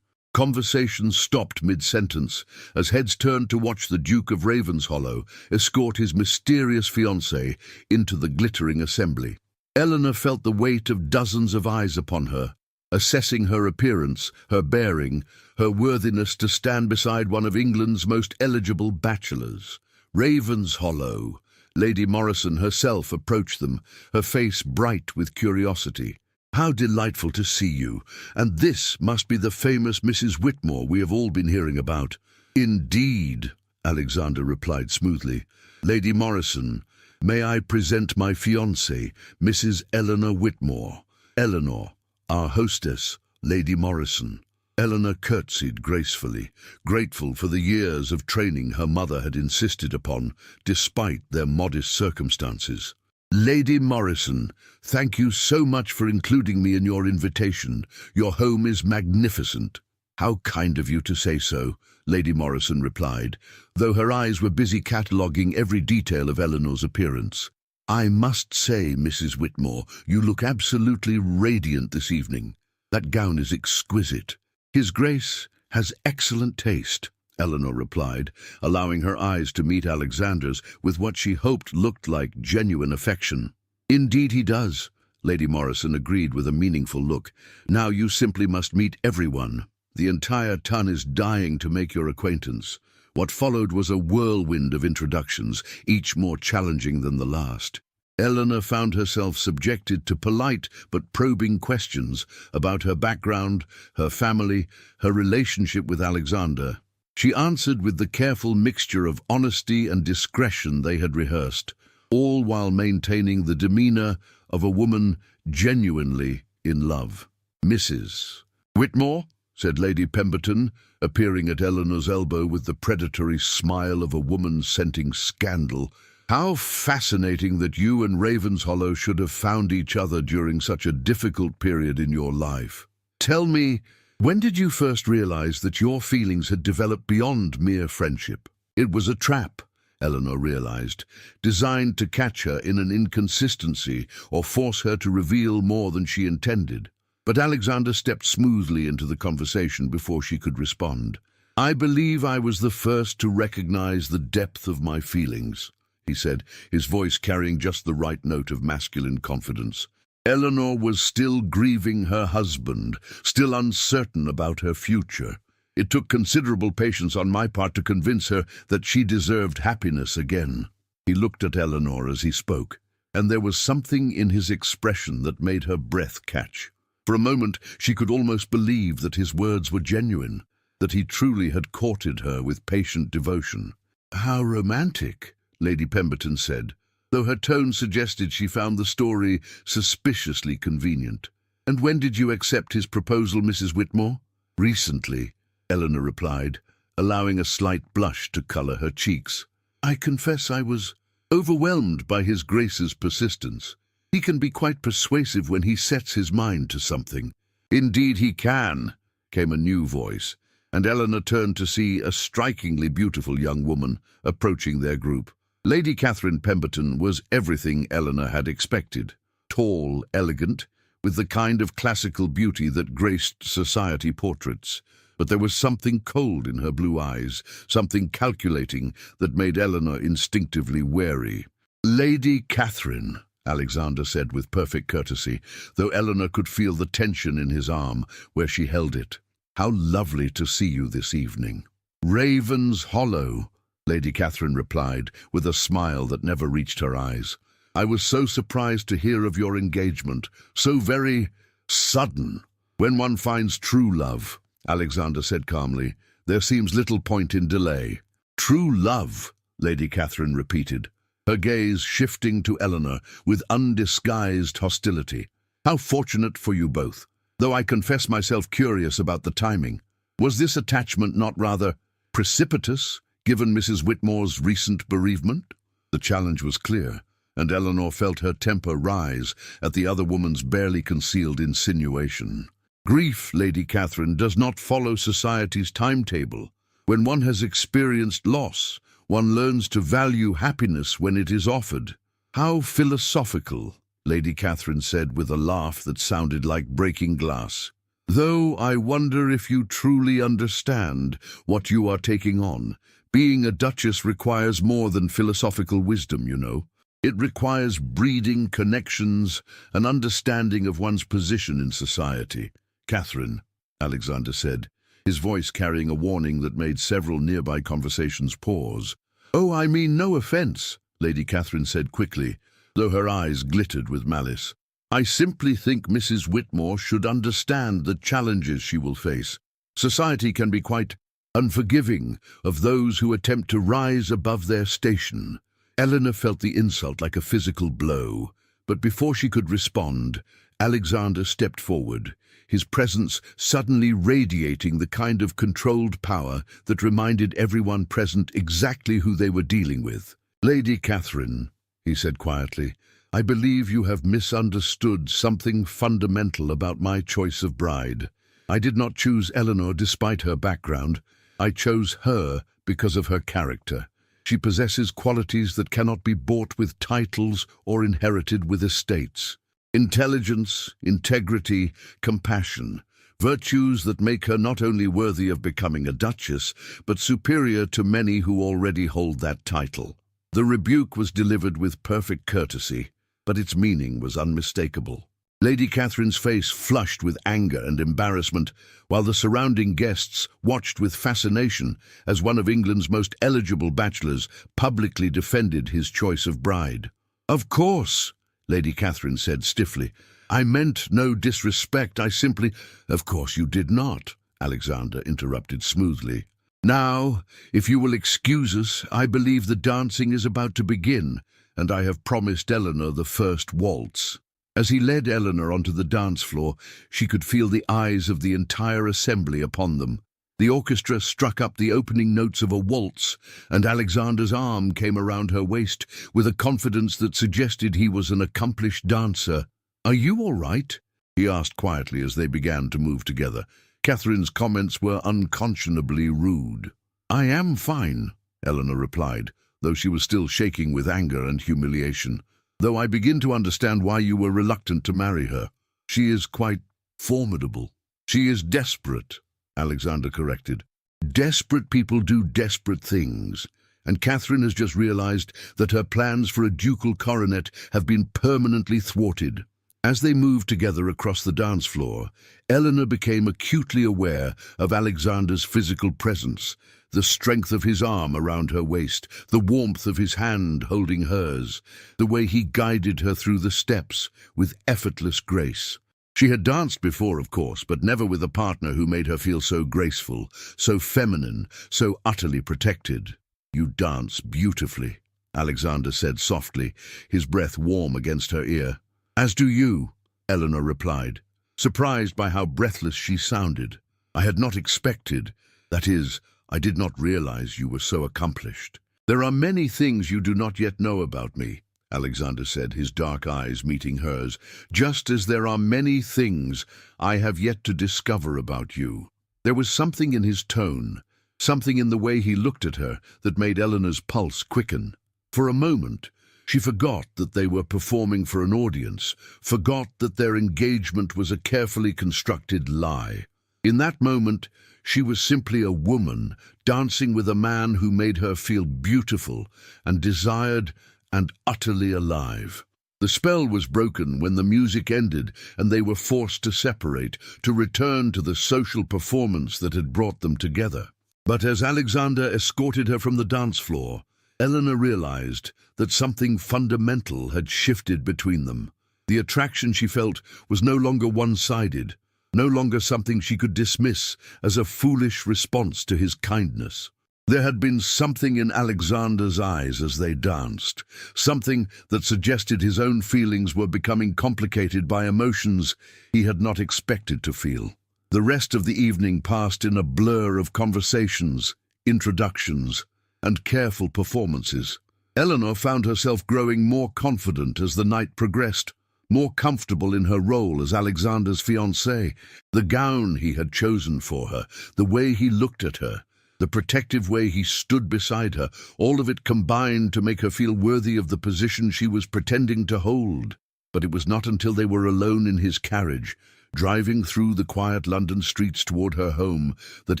Conversation stopped mid-sentence as heads turned to watch the Duke of Ravenshollow escort his mysterious fiancée into the glittering assembly. Eleanor felt the weight of dozens of eyes upon her, assessing her appearance, her bearing, her worthiness to stand beside one of England's most eligible bachelors. Ravenshollow. Lady Morrison herself approached them, her face bright with curiosity. "How delightful to see you, and this must be the famous Mrs. Whitmore we have all been hearing about." "Indeed," Alexander replied smoothly. "Lady Morrison, may I present my fiancée, Mrs. Eleanor Whitmore. Eleanor, our hostess, Lady Morrison." Eleanor curtsied gracefully, grateful for the years of training her mother had insisted upon, despite their modest circumstances. "Lady Morrison, thank you so much for including me in your invitation. Your home is magnificent." "How kind of you to say so," Lady Morrison replied, though her eyes were busy cataloguing every detail of Eleanor's appearance. "I must say, Mrs. Whitmore, you look absolutely radiant this evening. That gown is exquisite." "His Grace has excellent taste," Eleanor replied, allowing her eyes to meet Alexander's with what she hoped looked like genuine affection. "Indeed he does," Lady Morrison agreed with a meaningful look. "Now you simply must meet everyone. The entire ton is dying to make your acquaintance." What followed was a whirlwind of introductions, each more challenging than the last. Eleanor found herself subjected to polite but probing questions about her background, her family, her relationship with Alexander. She answered with the careful mixture of honesty and discretion they had rehearsed, all while maintaining the demeanor of a woman genuinely in love. "Mrs. Whitmore," said Lady Pemberton, appearing at Eleanor's elbow with the predatory smile of a woman scenting scandal. "How fascinating that you and Ravenshollow should have found each other during such a difficult period in your life. Tell me, when did you first realize that your feelings had developed beyond mere friendship?" It was a trap, Eleanor realized, designed to catch her in an inconsistency or force her to reveal more than she intended. But Alexander stepped smoothly into the conversation before she could respond. "I believe I was the first to recognize the depth of my feelings," he said, his voice carrying just the right note of masculine confidence. Eleanor was still grieving her husband, still uncertain about her future. It took considerable patience on my part to convince her that she deserved happiness again. He looked at Eleanor as he spoke, and there was something in his expression that made her breath catch. For a moment she could almost believe that his words were genuine, that he truly had courted her with patient devotion. "How romantic," Lady Pemberton said, though her tone suggested she found the story suspiciously convenient. "And when did you accept his proposal, Mrs. Whitmore?" "Recently," Eleanor replied, allowing a slight blush to colour her cheeks. "I confess I was overwhelmed by his Grace's persistence. He can be quite persuasive when he sets his mind to something." "Indeed he can," came a new voice, and Eleanor turned to see a strikingly beautiful young woman approaching their group. Lady Catherine Pemberton was everything Eleanor had expected. Tall, elegant, with the kind of classical beauty that graced society portraits. But there was something cold in her blue eyes, something calculating that made Eleanor instinctively wary. "Lady Catherine," Alexander said with perfect courtesy, though Eleanor could feel the tension in his arm where she held it. "How lovely to see you this evening." "Ravenshollow," Lady Catherine replied, with a smile that never reached her eyes. "I was so surprised to hear of your engagement, so very sudden. When one finds true love," Alexander said calmly, "there seems little point in delay." "True love," Lady Catherine repeated, her gaze shifting to Eleanor with undisguised hostility. "How fortunate for you both, though I confess myself curious about the timing. Was this attachment not rather precipitous, given Mrs. Whitmore's recent bereavement?" The challenge was clear, and Eleanor felt her temper rise at the other woman's barely concealed insinuation. "Grief, Lady Catherine, does not follow society's timetable. When one has experienced loss, one learns to value happiness when it is offered." "How philosophical," Lady Catherine said with a laugh that sounded like breaking glass. "Though I wonder if you truly understand what you are taking on. Being a duchess requires more than philosophical wisdom, you know. It requires breeding, connections, an understanding of one's position in society." "Catherine," Alexander said, his voice carrying a warning that made several nearby conversations pause. "Oh, I mean no offense," Lady Catherine said quickly, though her eyes glittered with malice. "I simply think Mrs. Whitmore should understand the challenges she will face. Society can be quite unforgiving of those who attempt to rise above their station." Eleanor felt the insult like a physical blow, but before she could respond, Alexander stepped forward, his presence suddenly radiating the kind of controlled power that reminded everyone present exactly who they were dealing with. "Lady Catherine," he said quietly, "I believe you have misunderstood something fundamental about my choice of bride. I did not choose Eleanor despite her background. I chose her because of her character. She possesses qualities that cannot be bought with titles or inherited with estates. Intelligence, integrity, compassion, virtues that make her not only worthy of becoming a duchess, but superior to many who already hold that title." The rebuke was delivered with perfect courtesy, but its meaning was unmistakable. Lady Catherine's face flushed with anger and embarrassment, while the surrounding guests watched with fascination as one of England's most eligible bachelors publicly defended his choice of bride. "Of course," Lady Catherine said stiffly. "I meant no disrespect, I simply—" "Of course you did not," Alexander interrupted smoothly. "Now, if you will excuse us, I believe the dancing is about to begin, and I have promised Eleanor the first waltz." As he led Eleanor onto the dance floor, she could feel the eyes of the entire assembly upon them. The orchestra struck up the opening notes of a waltz, and Alexander's arm came around her waist with a confidence that suggested he was an accomplished dancer. "Are you all right?" he asked quietly as they began to move together. Catherine's comments were unconscionably rude. "I am fine," Eleanor replied, though she was still shaking with anger and humiliation. "Though I begin to understand why you were reluctant to marry her. She is quite formidable." "She is desperate," Alexander corrected. "Desperate people do desperate things, and Catherine has just realized that her plans for a ducal coronet have been permanently thwarted." As they moved together across the dance floor, Eleanor became acutely aware of Alexander's physical presence, the strength of his arm around her waist, the warmth of his hand holding hers, the way he guided her through the steps with effortless grace. She had danced before, of course, but never with a partner who made her feel so graceful, so feminine, so utterly protected. "You dance beautifully," Alexander said softly, his breath warm against her ear. "As do you," Eleanor replied, surprised by how breathless she sounded. "I had not expected, that is, I did not realize you were so accomplished." "There are many things you do not yet know about me," Alexander said, his dark eyes meeting hers, "just as there are many things I have yet to discover about you." There was something in his tone, something in the way he looked at her, that made Eleanor's pulse quicken. For a moment, she forgot that they were performing for an audience, forgot that their engagement was a carefully constructed lie. In that moment, she was simply a woman dancing with a man who made her feel beautiful and desired and utterly alive. The spell was broken when the music ended and they were forced to separate, to return to the social performance that had brought them together. But as Alexander escorted her from the dance floor, Eleanor realized that something fundamental had shifted between them. The attraction she felt was no longer one-sided, no longer something she could dismiss as a foolish response to his kindness. There had been something in Alexander's eyes as they danced, something that suggested his own feelings were becoming complicated by emotions he had not expected to feel. The rest of the evening passed in a blur of conversations, introductions, and careful performances. Eleanor found herself growing more confident as the night progressed, more comfortable in her role as Alexander's fiancée. The gown he had chosen for her, the way he looked at her, the protective way he stood beside her, all of it combined to make her feel worthy of the position she was pretending to hold. But it was not until they were alone in his carriage, driving through the quiet London streets toward her home, that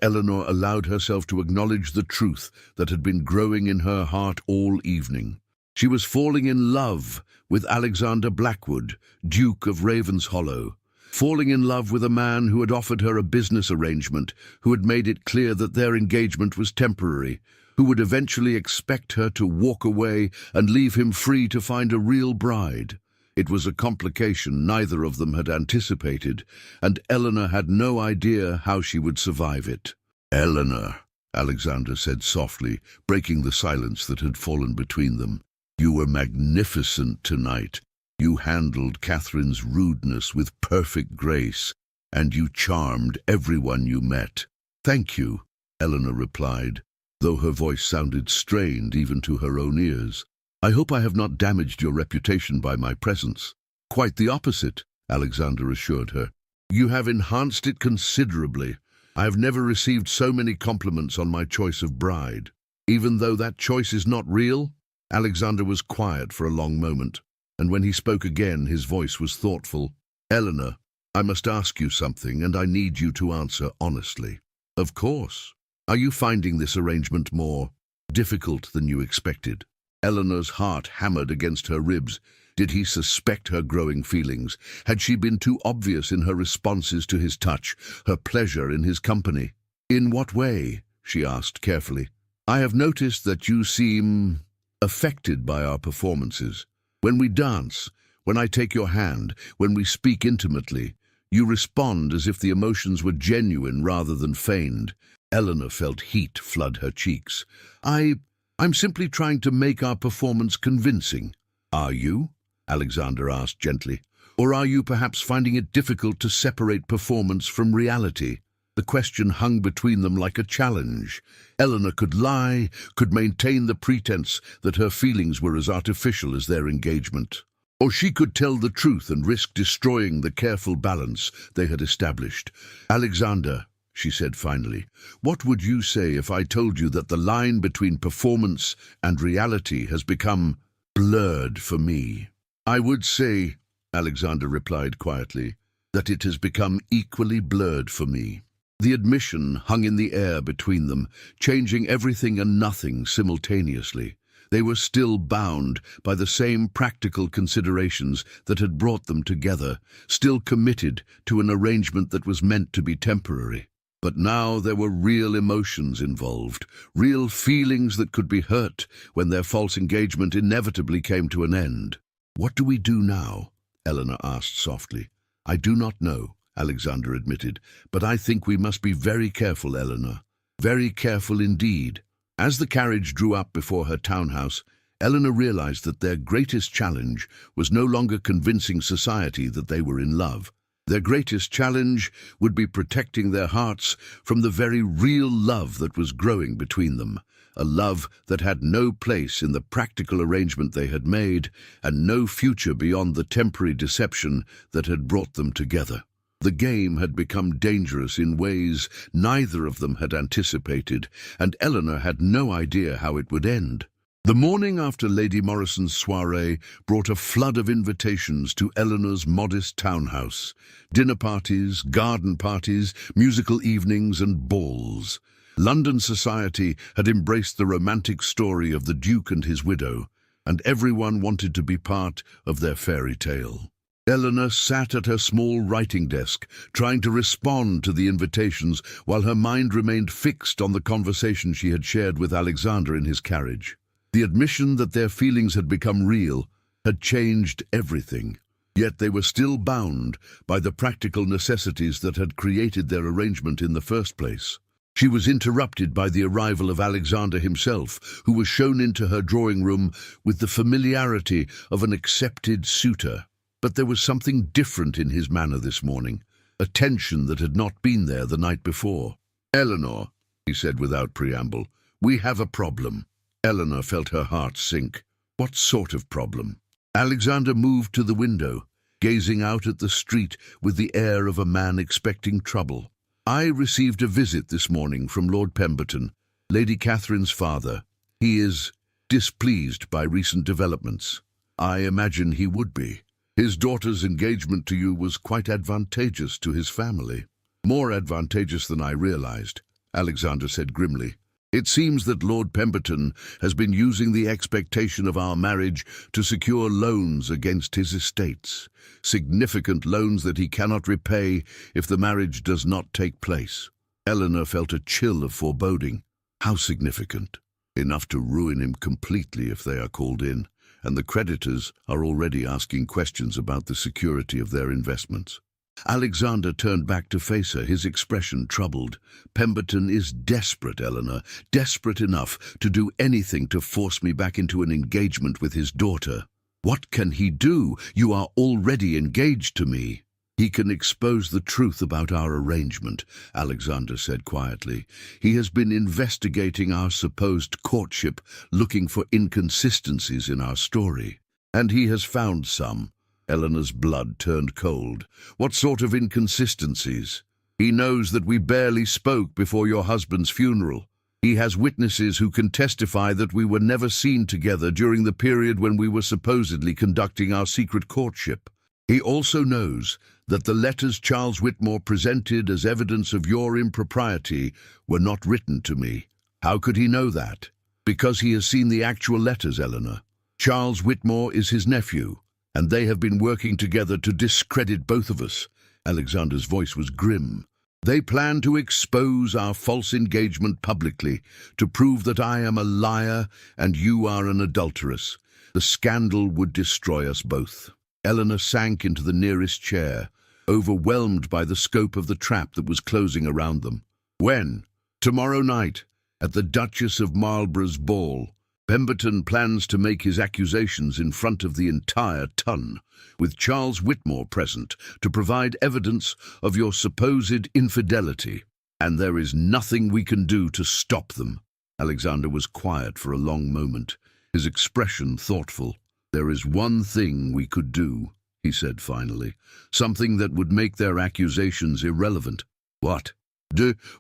Eleanor allowed herself to acknowledge the truth that had been growing in her heart all evening. She was falling in love with Alexander Blackwood, Duke of Ravenshollow, falling in love with a man who had offered her a business arrangement, who had made it clear that their engagement was temporary, who would eventually expect her to walk away and leave him free to find a real bride. It was a complication neither of them had anticipated, and Eleanor had no idea how she would survive it. "Eleanor," Alexander said softly, breaking the silence that had fallen between them, "you were magnificent tonight. You handled Catherine's rudeness with perfect grace, and you charmed everyone you met." "Thank you," Eleanor replied, though her voice sounded strained even to her own ears. "I hope I have not damaged your reputation by my presence." "Quite the opposite," Alexander assured her. "You have enhanced it considerably. I have never received so many compliments on my choice of bride. Even though that choice is not real?" Alexander was quiet for a long moment, and when he spoke again, his voice was thoughtful. "Eleanor, I must ask you something, and I need you to answer honestly." "Of course. Are you finding this arrangement more difficult than you expected?" Eleanor's heart hammered against her ribs. Did he suspect her growing feelings? Had she been too obvious in her responses to his touch, her pleasure in his company? "In what way?" she asked carefully. "I have noticed that you seem affected by our performances. When we dance, when I take your hand, when we speak intimately, you respond as if the emotions were genuine rather than feigned." Eleanor felt heat flood her cheeks. I'm simply trying to make our performance convincing." "Are you?" Alexander asked gently. "Or are you perhaps finding it difficult to separate performance from reality?" The question hung between them like a challenge. Eleanor could lie, could maintain the pretense that her feelings were as artificial as their engagement. Or she could tell the truth and risk destroying the careful balance they had established. "Alexander," she said finally, "what would you say if I told you that the line between performance and reality has become blurred for me?" "I would say," Alexander replied quietly, "that it has become equally blurred for me." The admission hung in the air between them, changing everything and nothing simultaneously. They were still bound by the same practical considerations that had brought them together, still committed to an arrangement that was meant to be temporary. But now there were real emotions involved, real feelings that could be hurt when their false engagement inevitably came to an end. "What do we do now?" Eleanor asked softly. "I do not know," Alexander admitted, "but I think we must be very careful, Eleanor. Very careful indeed." As the carriage drew up before her townhouse, Eleanor realized that their greatest challenge was no longer convincing society that they were in love. Their greatest challenge would be protecting their hearts from the very real love that was growing between them, a love that had no place in the practical arrangement they had made and no future beyond the temporary deception that had brought them together. The game had become dangerous in ways neither of them had anticipated, and Eleanor had no idea how it would end. The morning after Lady Morrison's soirée brought a flood of invitations to Eleanor's modest townhouse. Dinner parties, garden parties, musical evenings and balls. London society had embraced the romantic story of the Duke and his widow, and everyone wanted to be part of their fairy tale. Eleanor sat at her small writing desk, trying to respond to the invitations while her mind remained fixed on the conversation she had shared with Alexander in his carriage. The admission that their feelings had become real had changed everything. Yet they were still bound by the practical necessities that had created their arrangement in the first place. She was interrupted by the arrival of Alexander himself, who was shown into her drawing room with the familiarity of an accepted suitor. But there was something different in his manner this morning, a tension that had not been there the night before. "Eleanor," he said without preamble, "we have a problem." Eleanor felt her heart sink. What sort of problem? Alexander moved to the window, gazing out at the street with the air of a man expecting trouble. "I received a visit this morning from Lord Pemberton, Lady Catherine's father. He is displeased by recent developments. I imagine he would be. His daughter's engagement to you was quite advantageous to his family." "More advantageous than I realized," Alexander said grimly. "It seems that Lord Pemberton has been using the expectation of our marriage to secure loans against his estates, significant loans that he cannot repay if the marriage does not take place." Eleanor felt a chill of foreboding. How significant? Enough to ruin him completely if they are called in, and the creditors are already asking questions about the security of their investments. Alexander turned back to face her, his expression troubled. "Pemberton is desperate, Eleanor, desperate enough to do anything to force me back into an engagement with his daughter." "What can he do? You are already engaged to me." "He can expose the truth about our arrangement," Alexander said quietly. "He has been investigating our supposed courtship, looking for inconsistencies in our story. And he has found some." Eleanor's blood turned cold. "What sort of inconsistencies?" "He knows that we barely spoke before your husband's funeral. He has witnesses who can testify that we were never seen together during the period when we were supposedly conducting our secret courtship. He also knows that the letters Charles Whitmore presented as evidence of your impropriety were not written to me." "How could he know that?" "Because he has seen the actual letters, Eleanor. Charles Whitmore is his nephew, and they have been working together to discredit both of us." Alexander's voice was grim. "They plan to expose our false engagement publicly, to prove that I am a liar and you are an adulteress. The scandal would destroy us both." Eleanor sank into the nearest chair, overwhelmed by the scope of the trap that was closing around them. "When?" "Tomorrow night, at the Duchess of Marlborough's ball. Pemberton plans to make his accusations in front of the entire ton, with Charles Whitmore present to provide evidence of your supposed infidelity. And there is nothing we can do to stop them." Alexander was quiet for a long moment, his expression thoughtful. "There is one thing we could do," he said finally, "something that would make their accusations irrelevant." "What?"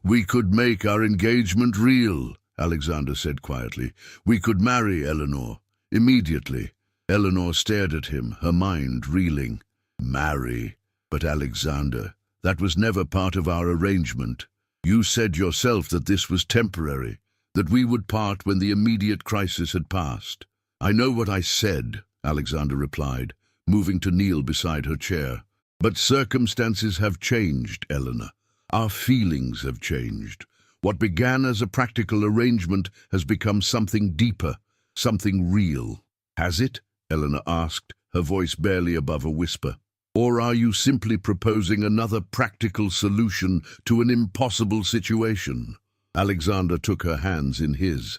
We could make our engagement real," Alexander said quietly. "We could marry Eleanor, immediately." Eleanor stared at him, her mind reeling. "Marry? But Alexander, that was never part of our arrangement. You said yourself that this was temporary, that we would part when the immediate crisis had passed." "I know what I said," Alexander replied, moving to kneel beside her chair. "But circumstances have changed, Eleanor. Our feelings have changed. What began as a practical arrangement has become something deeper, something real." "Has it?" Eleanor asked, her voice barely above a whisper. "Or are you simply proposing another practical solution to an impossible situation?" Alexander took her hands in his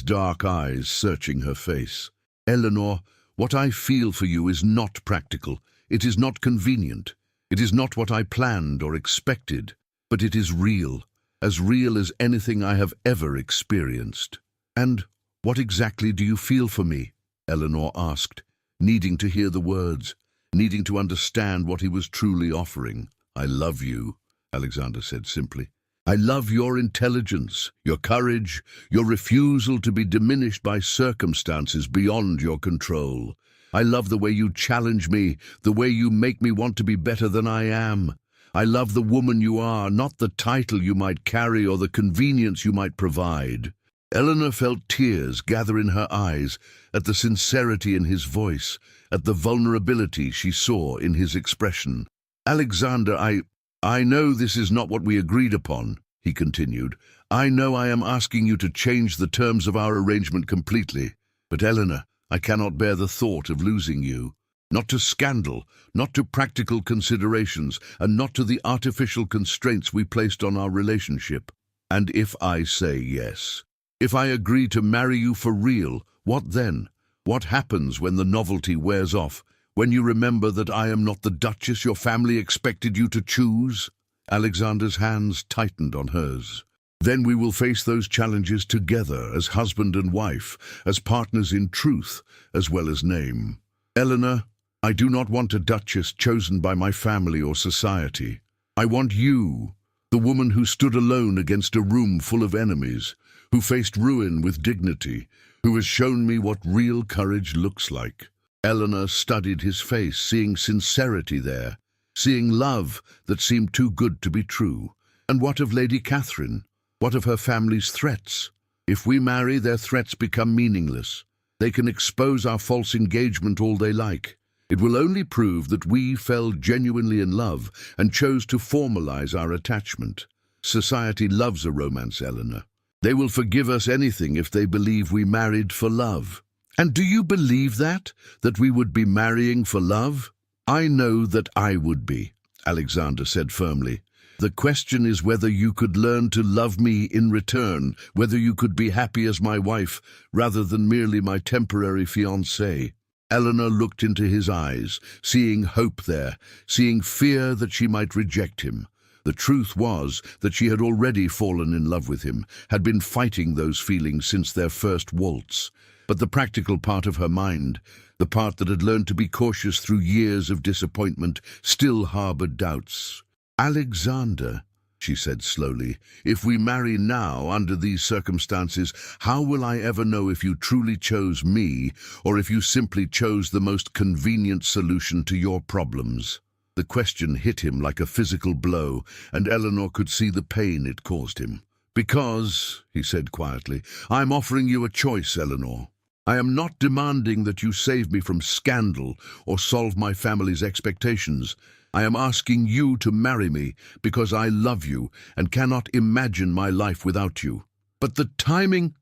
dark eyes searching her face. "Eleanor, what I feel for you is not practical. It is not convenient. It is not what I planned or expected. But it is real as anything I have ever experienced." "And what exactly do you feel for me?" Eleanor asked, needing to hear the words, needing to understand what he was truly offering. "I love you," Alexander said simply. "I love your intelligence, your courage, your refusal to be diminished by circumstances beyond your control. I love the way you challenge me, the way you make me want to be better than I am. I love the woman you are, not the title you might carry or the convenience you might provide." Eleanor felt tears gather in her eyes at the sincerity in his voice, at the vulnerability she saw in his expression. "Alexander, I know this is not what we agreed upon," he continued. "I know I am asking you to change the terms of our arrangement completely. But Eleanor, I cannot bear the thought of losing you. Not to scandal, not to practical considerations, and not to the artificial constraints we placed on our relationship. And if I say yes, if I agree to marry you for real, what then? What happens when the novelty wears off, when you remember that I am not the Duchess your family expected you to choose?" Alexander's hands tightened on hers. "Then we will face those challenges together as husband and wife, as partners in truth as well as name. Eleanor, I do not want a Duchess chosen by my family or society. I want you, the woman who stood alone against a room full of enemies, who faced ruin with dignity, who has shown me what real courage looks like." Eleanor studied his face, seeing sincerity there, seeing love that seemed too good to be true. And what of Lady Catherine? What of her family's threats? If we marry, their threats become meaningless. They can expose our false engagement all they like. It will only prove that we fell genuinely in love and chose to formalize our attachment. Society loves a romance, Eleanor. They will forgive us anything if they believe we married for love. And do you believe that we would be marrying for love? I know that I would be, Alexander said firmly. The question is whether you could learn to love me in return, whether you could be happy as my wife rather than merely my temporary fiancée. Eleanor looked into his eyes, seeing hope there, seeing fear that she might reject him. The truth was that she had already fallen in love with him, had been fighting those feelings since their first waltz. But the practical part of her mind, the part that had learned to be cautious through years of disappointment, still harbored doubts. "Alexander," she said slowly, "if we marry now under these circumstances, how will I ever know if you truly chose me or if you simply chose the most convenient solution to your problems?" The question hit him like a physical blow, and Eleanor could see the pain it caused him. "Because," he said quietly, "I'm offering you a choice, Eleanor. I am not demanding that you save me from scandal or solve my family's expectations. I am asking you to marry me because I love you and cannot imagine my life without you. But the timing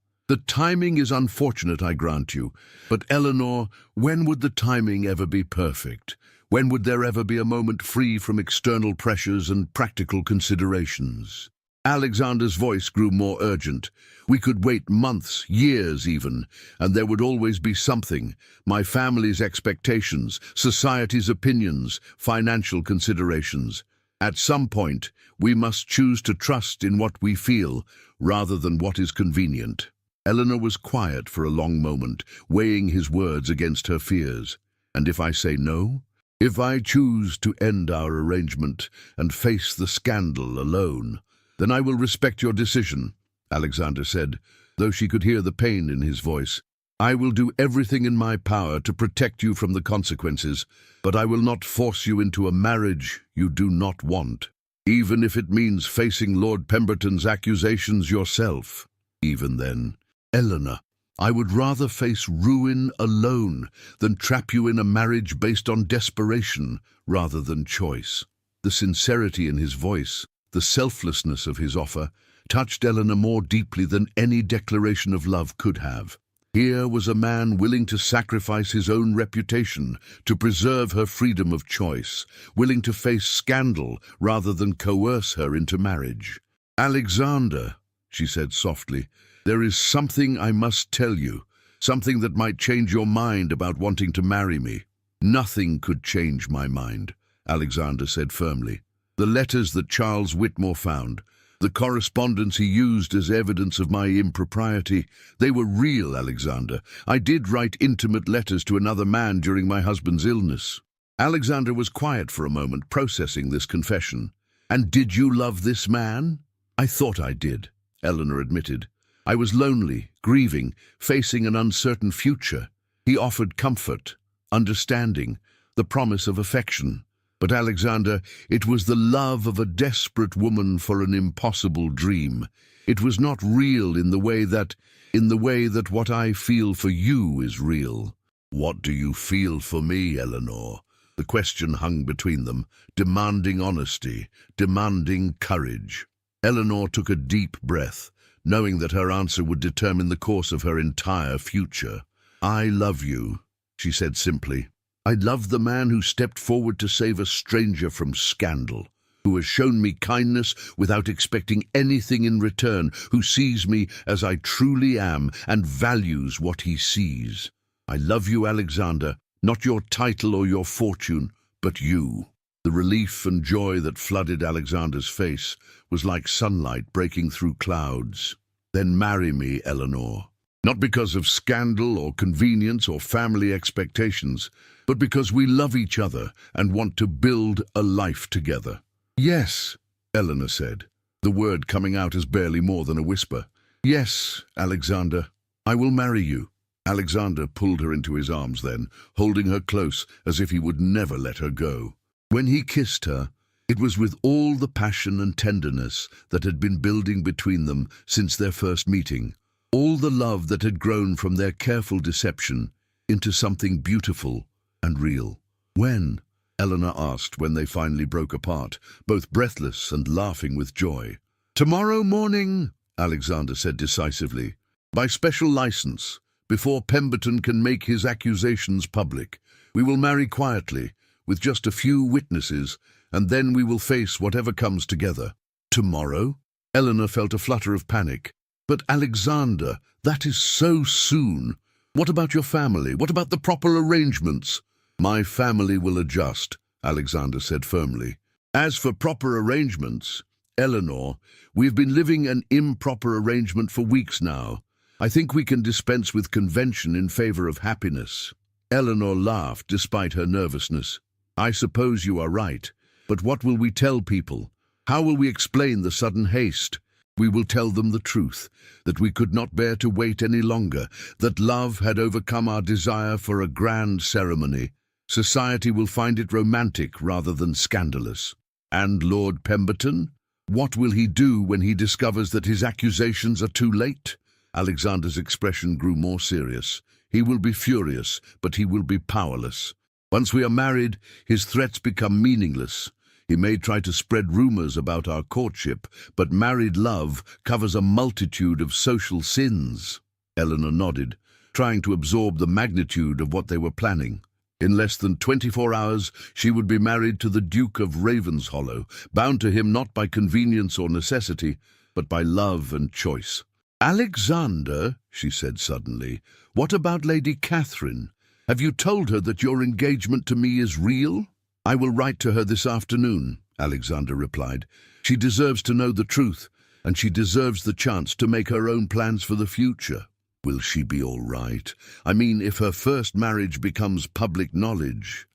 is unfortunate, I grant you. But Eleanor, when would the timing ever be perfect? When would there ever be a moment free from external pressures and practical considerations?" Alexander's voice grew more urgent. "We could wait months, years even, and there would always be something. My family's expectations, society's opinions, financial considerations. At some point, we must choose to trust in what we feel rather than what is convenient." Eleanor was quiet for a long moment, weighing his words against her fears. "And if I say no? If I choose to end our arrangement and face the scandal alone? Then I will respect your decision," Alexander said, though she could hear the pain in his voice. "I will do everything in my power to protect you from the consequences, but I will not force you into a marriage you do not want, even if it means facing Lord Pemberton's accusations yourself. Even then, Eleanor, I would rather face ruin alone than trap you in a marriage based on desperation rather than choice." The sincerity in his voice, the selflessness of his offer, touched Eleanor more deeply than any declaration of love could have. Here was a man willing to sacrifice his own reputation to preserve her freedom of choice, willing to face scandal rather than coerce her into marriage. "Alexander," she said softly, "there is something I must tell you, something that might change your mind about wanting to marry me." "Nothing could change my mind," Alexander said firmly. "The letters that Charles Whitmore found, the correspondence he used as evidence of my impropriety, they were real, Alexander. I did write intimate letters to another man during my husband's illness." Alexander was quiet for a moment, processing this confession. "And did you love this man?" "I thought I did," Eleanor admitted. "I was lonely, grieving, facing an uncertain future. He offered comfort, understanding, the promise of affection. But Alexander, it was the love of a desperate woman for an impossible dream. It was not real in the way that what I feel for you is real. What do you feel for me, Eleanor? The question hung between them, demanding honesty, demanding courage. Eleanor took a deep breath, knowing that her answer would determine the course of her entire future. I love you, she said simply. I love the man who stepped forward to save a stranger from scandal, who has shown me kindness without expecting anything in return, who sees me as I truly am and values what he sees. I love you, Alexander, not your title or your fortune, but you. The relief and joy that flooded Alexander's face was like sunlight breaking through clouds. Then marry me, Eleanor. Not because of scandal or convenience or family expectations, but because we love each other and want to build a life together. Yes, Eleanor said, the word coming out as barely more than a whisper. Yes, Alexander, I will marry you. Alexander pulled her into his arms then, holding her close as if he would never let her go. When he kissed her, it was with all the passion and tenderness that had been building between them since their first meeting, all the love that had grown from their careful deception into something beautiful and real. When? Eleanor asked when they finally broke apart, both breathless and laughing with joy. Tomorrow morning, Alexander said decisively, by special license, before Pemberton can make his accusations public. We will marry quietly, with just a few witnesses, and then we will face whatever comes together. Tomorrow? Eleanor felt a flutter of panic. But Alexander, that is so soon. What about your family? What about the proper arrangements? My family will adjust, Alexander said firmly. As for proper arrangements, Eleanor, we've been living an improper arrangement for weeks now. I think we can dispense with convention in favor of happiness. Eleanor laughed despite her nervousness. I suppose you are right, but what will we tell people? How will we explain the sudden haste? We will tell them the truth, that we could not bear to wait any longer, that love had overcome our desire for a grand ceremony. Society will find it romantic rather than scandalous. And Lord Pemberton? What will he do when he discovers that his accusations are too late? Alexander's expression grew more serious. He will be furious, but he will be powerless. Once we are married, his threats become meaningless. He may try to spread rumors about our courtship, but married love covers a multitude of social sins. Eleanor nodded, trying to absorb the magnitude of what they were planning. In less than 24 hours, she would be married to the Duke of Ravenshollow, bound to him not by convenience or necessity, but by love and choice. Alexander, she said suddenly, what about Lady Catherine? Have you told her that your engagement to me is real? I will write to her this afternoon, Alexander replied. She deserves to know the truth, and she deserves the chance to make her own plans for the future. Will she be all right? I mean, if her first marriage becomes public knowledge.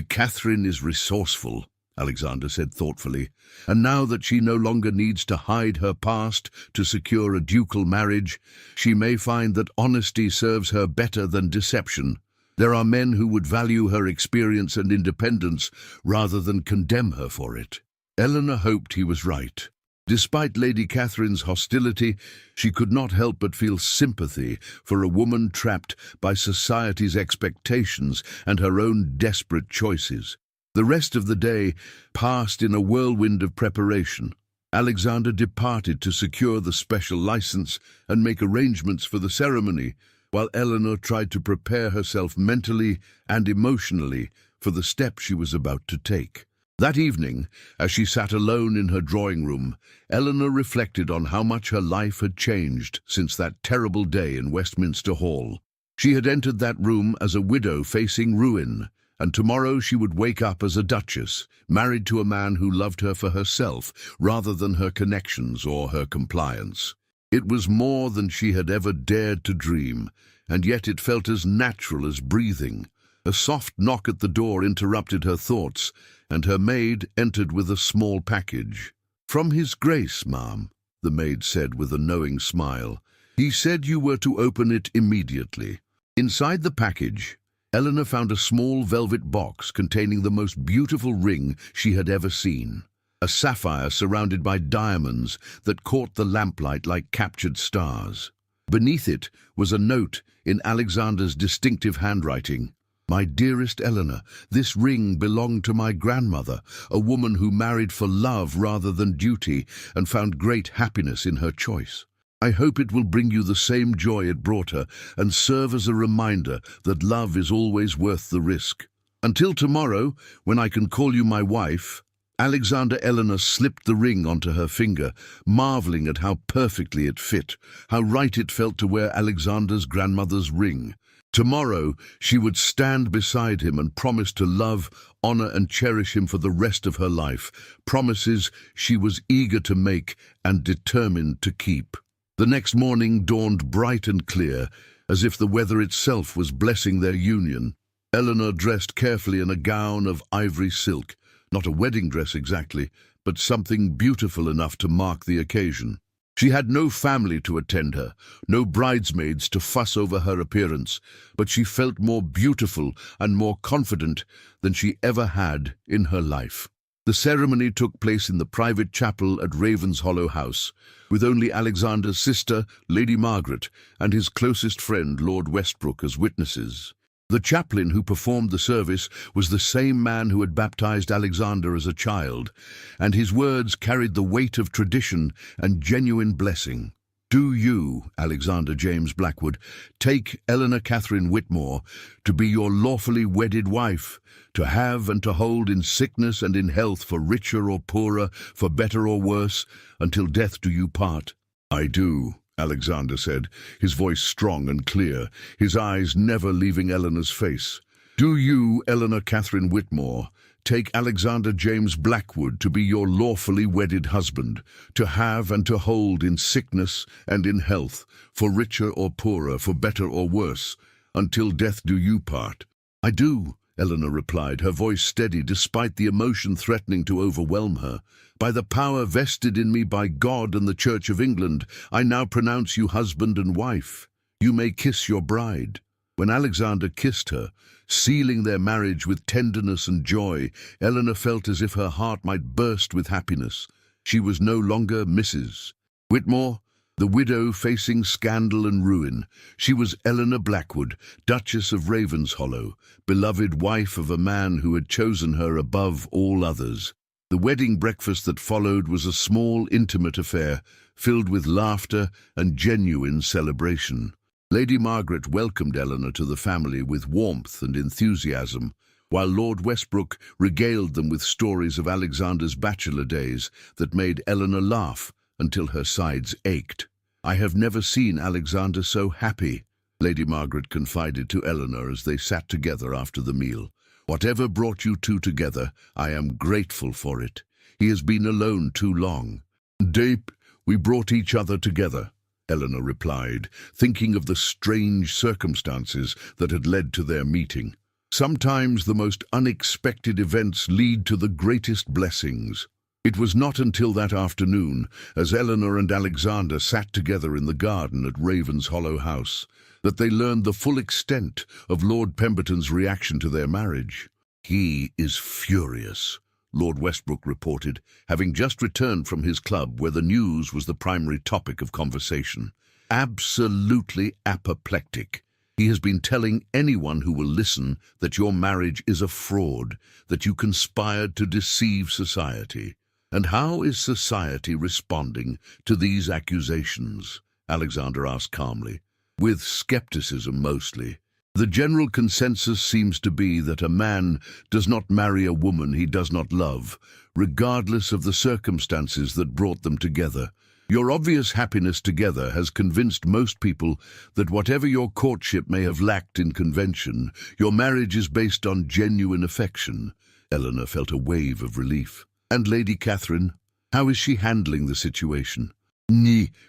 Catherine is resourceful, Alexander said thoughtfully, and now that she no longer needs to hide her past to secure a ducal marriage, she may find that honesty serves her better than deception. There are men who would value her experience and independence rather than condemn her for it. Eleanor hoped he was right. Despite Lady Catherine's hostility, she could not help but feel sympathy for a woman trapped by society's expectations and her own desperate choices. The rest of the day passed in a whirlwind of preparation. Alexander departed to secure the special license and make arrangements for the ceremony, while Eleanor tried to prepare herself mentally and emotionally for the step she was about to take. That evening, as she sat alone in her drawing room, Eleanor reflected on how much her life had changed since that terrible day in Westminster Hall. She had entered that room as a widow facing ruin, and tomorrow she would wake up as a duchess, married to a man who loved her for herself rather than her connections or her compliance. It was more than she had ever dared to dream, and yet it felt as natural as breathing. A soft knock at the door interrupted her thoughts, and her maid entered with a small package. "From His Grace, ma'am," the maid said with a knowing smile. "He said you were to open it immediately." Inside the package, Eleanor found a small velvet box containing the most beautiful ring she had ever seen. A sapphire surrounded by diamonds that caught the lamplight like captured stars. Beneath it was a note in Alexander's distinctive handwriting. "My dearest Eleanor, this ring belonged to my grandmother, a woman who married for love rather than duty and found great happiness in her choice. I hope it will bring you the same joy it brought her and serve as a reminder that love is always worth the risk. Until tomorrow, when I can call you my wife." Alexander Eleanor slipped the ring onto her finger, marveling at how perfectly it fit, how right it felt to wear Alexander's grandmother's ring. Tomorrow she would stand beside him and promise to love, honor and cherish him for the rest of her life, promises she was eager to make and determined to keep. The next morning dawned bright and clear, as if the weather itself was blessing their union. Eleanor dressed carefully in a gown of ivory silk, not a wedding dress exactly, but something beautiful enough to mark the occasion. She had no family to attend her, no bridesmaids to fuss over her appearance, but she felt more beautiful and more confident than she ever had in her life. The ceremony took place in the private chapel at Ravenshollow House, with only Alexander's sister, Lady Margaret, and his closest friend, Lord Westbrook, as witnesses. The chaplain who performed the service was the same man who had baptized Alexander as a child, and his words carried the weight of tradition and genuine blessing. "Do you, Alexander James Blackwood, take Eleanor Catherine Whitmore to be your lawfully wedded wife, to have and to hold in sickness and in health, for richer or poorer, for better or worse, until death do you part?" "I do," Alexander said, his voice strong and clear, his eyes never leaving Eleanor's face. "Do you, Eleanor Catherine Whitmore, take Alexander James Blackwood to be your lawfully wedded husband, to have and to hold in sickness and in health, for richer or poorer, for better or worse, until death do you part?" "I do," Eleanor replied, her voice steady despite the emotion threatening to overwhelm her. "By the power vested in me by God and the Church of England, I now pronounce you husband and wife. You may kiss your bride." When Alexander kissed her, sealing their marriage with tenderness and joy, Eleanor felt as if her heart might burst with happiness. She was no longer Mrs. Whitmore, the widow facing scandal and ruin. She was Eleanor Blackwood, Duchess of Ravenshollow, beloved wife of a man who had chosen her above all others. The wedding breakfast that followed was a small, intimate affair, filled with laughter and genuine celebration. Lady Margaret welcomed Eleanor to the family with warmth and enthusiasm, while Lord Westbrook regaled them with stories of Alexander's bachelor days that made Eleanor laugh until her sides ached. "I have never seen Alexander so happy," Lady Margaret confided to Eleanor as they sat together after the meal. "Whatever brought you two together, I am grateful for it. He has been alone too long." "Deep, we brought each other together," Eleanor replied, thinking of the strange circumstances that had led to their meeting. "Sometimes the most unexpected events lead to the greatest blessings." It was not until that afternoon, as Eleanor and Alexander sat together in the garden at Ravenshollow House, that they learned the full extent of Lord Pemberton's reaction to their marriage. "He is furious," Lord Westbrook reported, having just returned from his club where the news was the primary topic of conversation. "Absolutely apoplectic. He has been telling anyone who will listen that your marriage is a fraud, that you conspired to deceive society." "And how is society responding to these accusations?" Alexander asked calmly. "With skepticism mostly. The general consensus seems to be that a man does not marry a woman he does not love, regardless of the circumstances that brought them together. Your obvious happiness together has convinced most people that whatever your courtship may have lacked in convention, your marriage is based on genuine affection." Eleanor felt a wave of relief. "And Lady Catherine, how is she handling the situation?"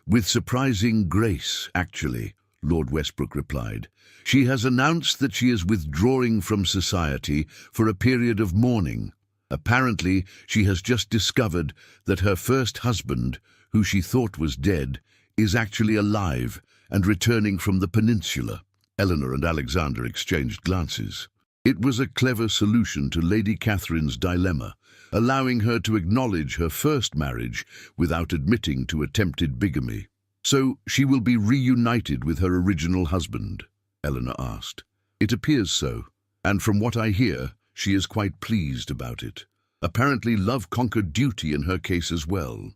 "With surprising grace, actually," Lord Westbrook replied. "She has announced that she is withdrawing from society for a period of mourning. Apparently, she has just discovered that her first husband, who she thought was dead, is actually alive and returning from the peninsula." Eleanor and Alexander exchanged glances. It was a clever solution to Lady Catherine's dilemma, allowing her to acknowledge her first marriage without admitting to attempted bigamy. "So she will be reunited with her original husband?" Eleanor asked. "It appears so, and from what I hear, she is quite pleased about it. Apparently love conquered duty in her case as well."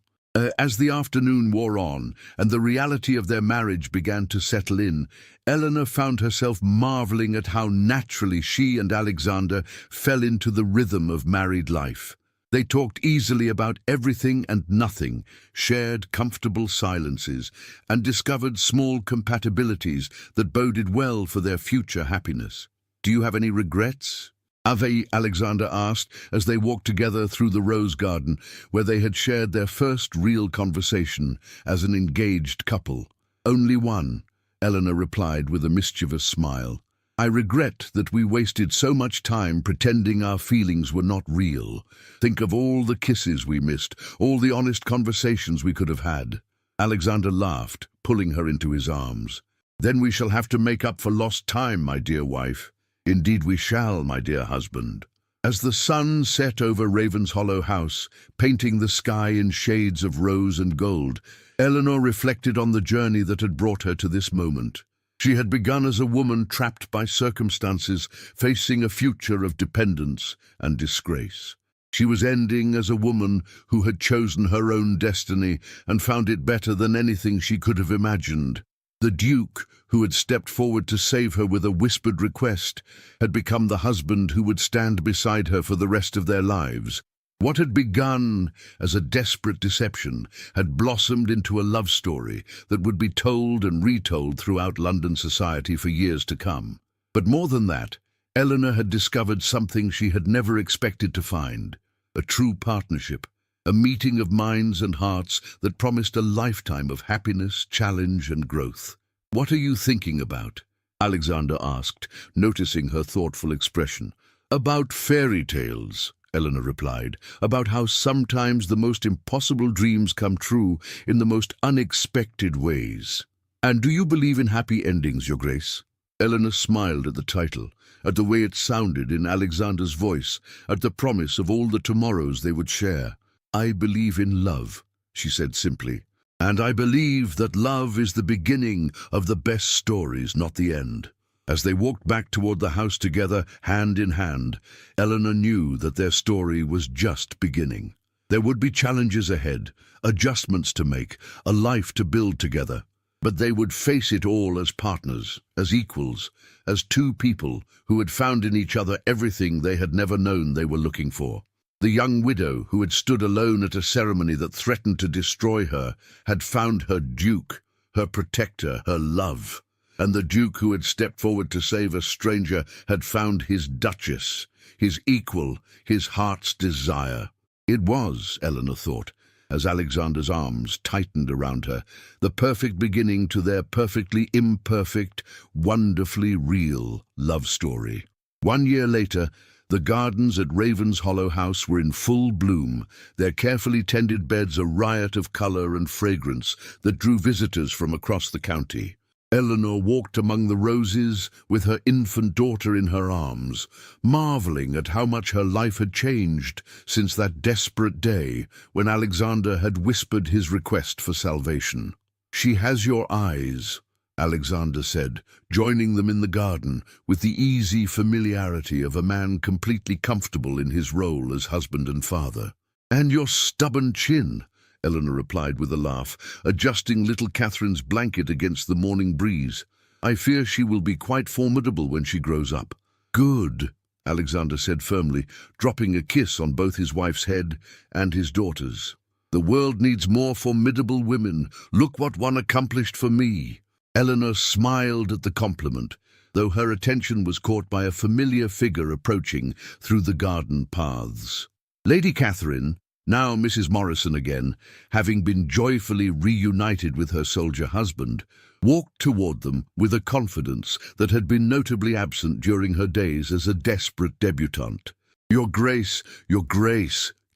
As the afternoon wore on and the reality of their marriage began to settle in, Eleanor found herself marveling at how naturally she and Alexander fell into the rhythm of married life. They talked easily about everything and nothing, shared comfortable silences, and discovered small compatibilities that boded well for their future happiness. "Do you have any regrets?" Alexander asked as they walked together through the rose garden, where they had shared their first real conversation as an engaged couple. "Only one," Eleanor replied with a mischievous smile. "I regret that we wasted so much time pretending our feelings were not real. Think of all the kisses we missed, all the honest conversations we could have had." Alexander laughed, pulling her into his arms. "Then we shall have to make up for lost time, my dear wife." "Indeed we shall, my dear husband." As the sun set over Ravenshollow House, painting the sky in shades of rose and gold, Eleanor reflected on the journey that had brought her to this moment. She had begun as a woman trapped by circumstances, facing a future of dependence and disgrace. She was ending as a woman who had chosen her own destiny and found it better than anything she could have imagined. The Duke, who had stepped forward to save her with a whispered request, had become the husband who would stand beside her for the rest of their lives. What had begun as a desperate deception had blossomed into a love story that would be told and retold throughout London society for years to come. But more than that, Eleanor had discovered something she had never expected to find: a true partnership, a meeting of minds and hearts that promised a lifetime of happiness, challenge, and growth. "What are you thinking about?" Alexander asked, noticing her thoughtful expression. "About fairy tales," Eleanor replied, "about how sometimes the most impossible dreams come true in the most unexpected ways." "And do you believe in happy endings, Your Grace?" Eleanor smiled at the title, at the way it sounded in Alexander's voice, at the promise of all the tomorrows they would share. "I believe in love," she said simply. "And I believe that love is the beginning of the best stories, not the end." As they walked back toward the house together, hand in hand, Eleanor knew that their story was just beginning. There would be challenges ahead, adjustments to make, a life to build together. But they would face it all as partners, as equals, as two people who had found in each other everything they had never known they were looking for. The young widow who had stood alone at a ceremony that threatened to destroy her had found her Duke, her protector, her love. And the Duke who had stepped forward to save a stranger had found his Duchess, his equal, his heart's desire. It was, Eleanor thought, as Alexander's arms tightened around her, the perfect beginning to their perfectly imperfect, wonderfully real love story. 1 year later, the gardens at Ravenshollow House were in full bloom, their carefully tended beds a riot of colour and fragrance that drew visitors from across the county. Eleanor walked among the roses with her infant daughter in her arms, marvelling at how much her life had changed since that desperate day when Alexander had whispered his request for salvation. "She has your eyes," Alexander said, joining them in the garden with the easy familiarity of a man completely comfortable in his role as husband and father. "And your stubborn chin," Eleanor replied with a laugh, adjusting little Catherine's blanket against the morning breeze. "I fear she will be quite formidable when she grows up." "Good," Alexander said firmly, dropping a kiss on both his wife's head and his daughter's. "The world needs more formidable women. Look what one accomplished for me." Eleanor smiled at the compliment, though her attention was caught by a familiar figure approaching through the garden paths. Lady Catherine, now Mrs. Morrison again, having been joyfully reunited with her soldier husband, walked toward them with a confidence that had been notably absent during her days as a desperate debutante. Your Grace,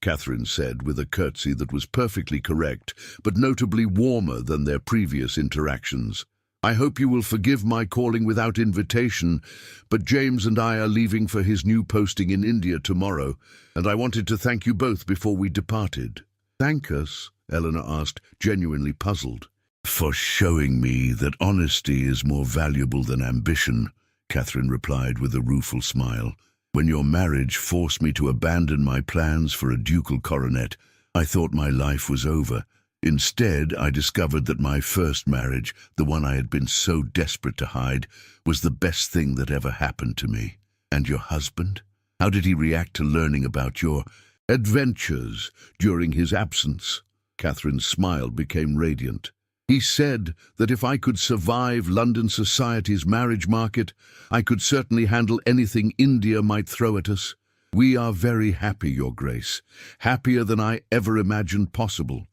Catherine said with a curtsy that was perfectly correct, but notably warmer than their previous interactions. I hope you will forgive my calling without invitation, but James and I are leaving for his new posting in India tomorrow, and I wanted to thank you both before we departed." "Thank us?" Eleanor asked, genuinely puzzled. "For showing me that honesty is more valuable than ambition," Catherine replied with a rueful smile. "When your marriage forced me to abandon my plans for a ducal coronet, I thought my life was over. Instead, I discovered that my first marriage, the one I had been so desperate to hide, was the best thing that ever happened to me." "And your husband? How did he react to learning about your adventures during his absence?" Catherine's smile became radiant. "He said that if I could survive London society's marriage market, I could certainly handle anything India might throw at us. We are very happy, Your Grace, happier than I ever imagined possible."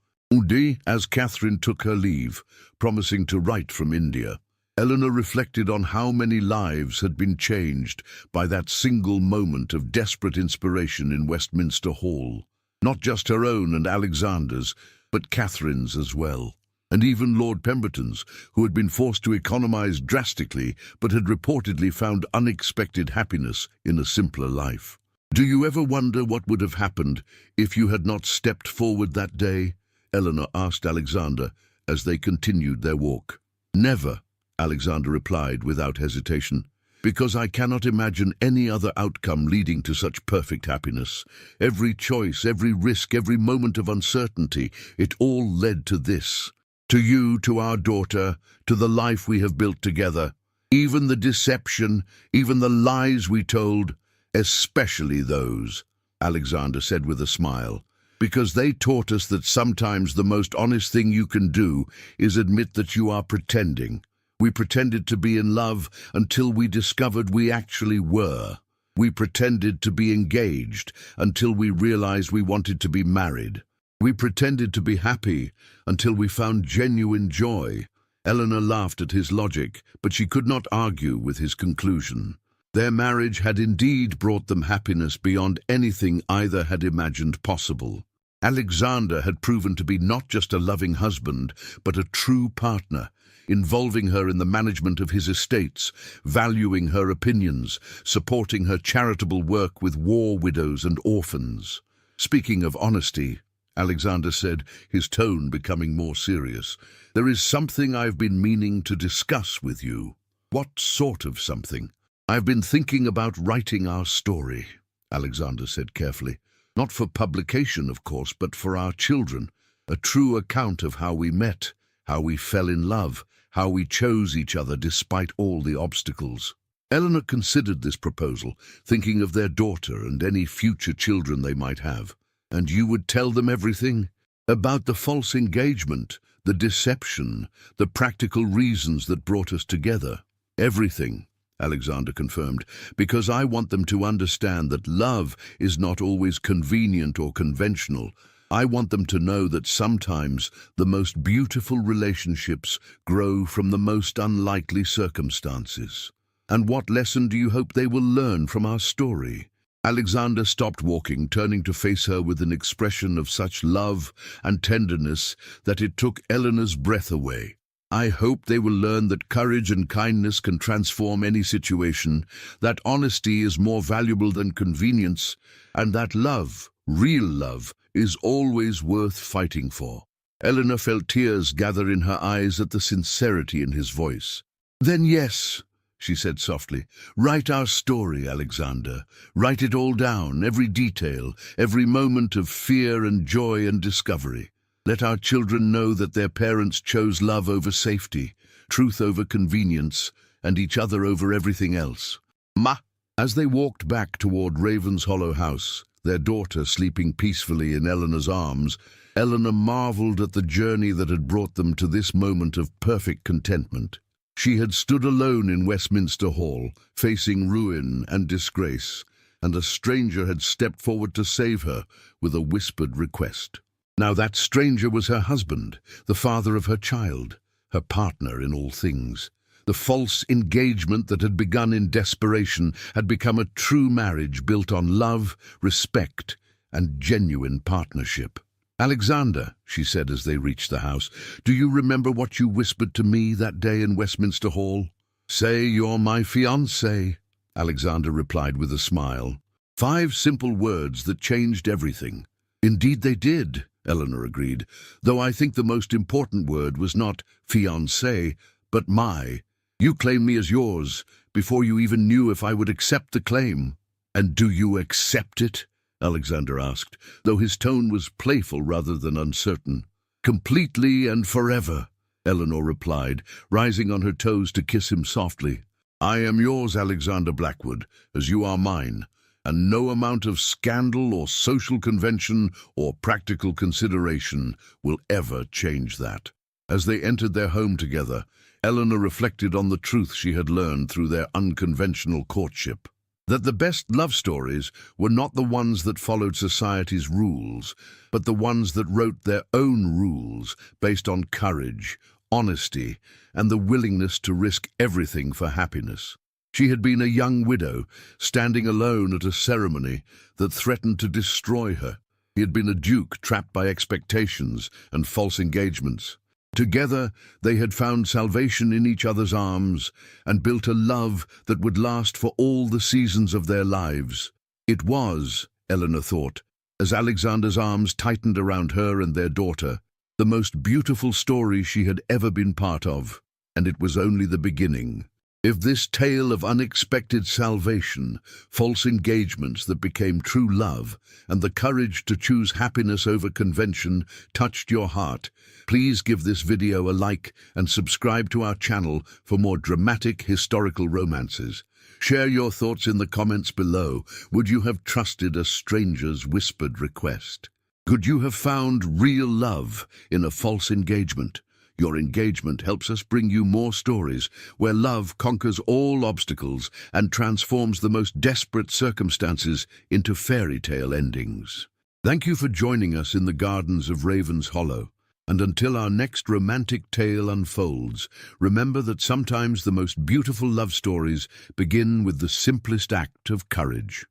As Catherine took her leave, promising to write from India, Eleanor reflected on how many lives had been changed by that single moment of desperate inspiration in Westminster Hall. Not just her own and Alexander's, but Catherine's as well. And even Lord Pemberton's, who had been forced to economize drastically but had reportedly found unexpected happiness in a simpler life. "Do you ever wonder what would have happened if you had not stepped forward that day?" Eleanor asked Alexander as they continued their walk. "Never," Alexander replied without hesitation, "because I cannot imagine any other outcome leading to such perfect happiness. Every choice, every risk, every moment of uncertainty, it all led to this. To you, to our daughter, to the life we have built together. Even the deception, even the lies we told, especially those," Alexander said with a smile, "because they taught us that sometimes the most honest thing you can do is admit that you are pretending. We pretended to be in love until we discovered we actually were. We pretended to be engaged until we realized we wanted to be married. We pretended to be happy until we found genuine joy." Eleanor laughed at his logic, but she could not argue with his conclusion. Their marriage had indeed brought them happiness beyond anything either had imagined possible. Alexander had proven to be not just a loving husband, but a true partner, involving her in the management of his estates, valuing her opinions, supporting her charitable work with war widows and orphans. "Speaking of honesty," Alexander said, his tone becoming more serious, "there is something I've been meaning to discuss with you." "What sort of something?" "I've been thinking about writing our story," Alexander said carefully. "Not for publication, of course, but for our children. A true account of how we met, how we fell in love, how we chose each other despite all the obstacles." Eleanor considered this proposal, thinking of their daughter and any future children they might have. "And you would tell them everything? About the false engagement, the deception, the practical reasons that brought us together?" "Everything," Alexander confirmed, "because I want them to understand that love is not always convenient or conventional. I want them to know that sometimes the most beautiful relationships grow from the most unlikely circumstances." "And what lesson do you hope they will learn from our story?" Alexander stopped walking, turning to face her with an expression of such love and tenderness that it took Eleanor's breath away. "I hope they will learn that courage and kindness can transform any situation, that honesty is more valuable than convenience, and that love, real love, is always worth fighting for." Eleanor felt tears gather in her eyes at the sincerity in his voice. "Then yes," she said softly, "write our story, Alexander. Write it all down, every detail, every moment of fear and joy and discovery. Let our children know that their parents chose love over safety, truth over convenience, and each other over everything else." "Ma!" As they walked back toward Ravenshollow House, their daughter sleeping peacefully in Eleanor's arms, Eleanor marveled at the journey that had brought them to this moment of perfect contentment. She had stood alone in Westminster Hall, facing ruin and disgrace, and a stranger had stepped forward to save her with a whispered request. Now that stranger was her husband, the father of her child, her partner in all things. The false engagement that had begun in desperation had become a true marriage built on love, respect, and genuine partnership. "Alexander," she said as they reached the house, "do you remember what you whispered to me that day in Westminster Hall?" "Say you're my fiancé," Alexander replied with a smile. 5 simple words that changed everything. "Indeed they did," Eleanor agreed, "though I think the most important word was not fiancé, but my. You claimed me as yours before you even knew if I would accept the claim." "And do you accept it?" Alexander asked, though his tone was playful rather than uncertain. "Completely and forever," Eleanor replied, rising on her toes to kiss him softly. "I am yours, Alexander Blackwood, as you are mine, and no amount of scandal or social convention or practical consideration will ever change that." As they entered their home together, Eleanor reflected on the truth she had learned through their unconventional courtship. That the best love stories were not the ones that followed society's rules, but the ones that wrote their own rules based on courage, honesty, and the willingness to risk everything for happiness. She had been a young widow, standing alone at a ceremony that threatened to destroy her. He had been a duke trapped by expectations and false engagements. Together, they had found salvation in each other's arms and built a love that would last for all the seasons of their lives. It was, Eleanor thought, as Alexander's arms tightened around her and their daughter, the most beautiful story she had ever been part of, and it was only the beginning. If this tale of unexpected salvation, false engagements that became true love, and the courage to choose happiness over convention touched your heart, please give this video a like and subscribe to our channel for more dramatic historical romances. Share your thoughts in the comments below. Would you have trusted a stranger's whispered request? Could you have found real love in a false engagement? Your engagement helps us bring you more stories where love conquers all obstacles and transforms the most desperate circumstances into fairy tale endings. Thank you for joining us in the gardens of Raven's Hollow. And until our next romantic tale unfolds, remember that sometimes the most beautiful love stories begin with the simplest act of courage.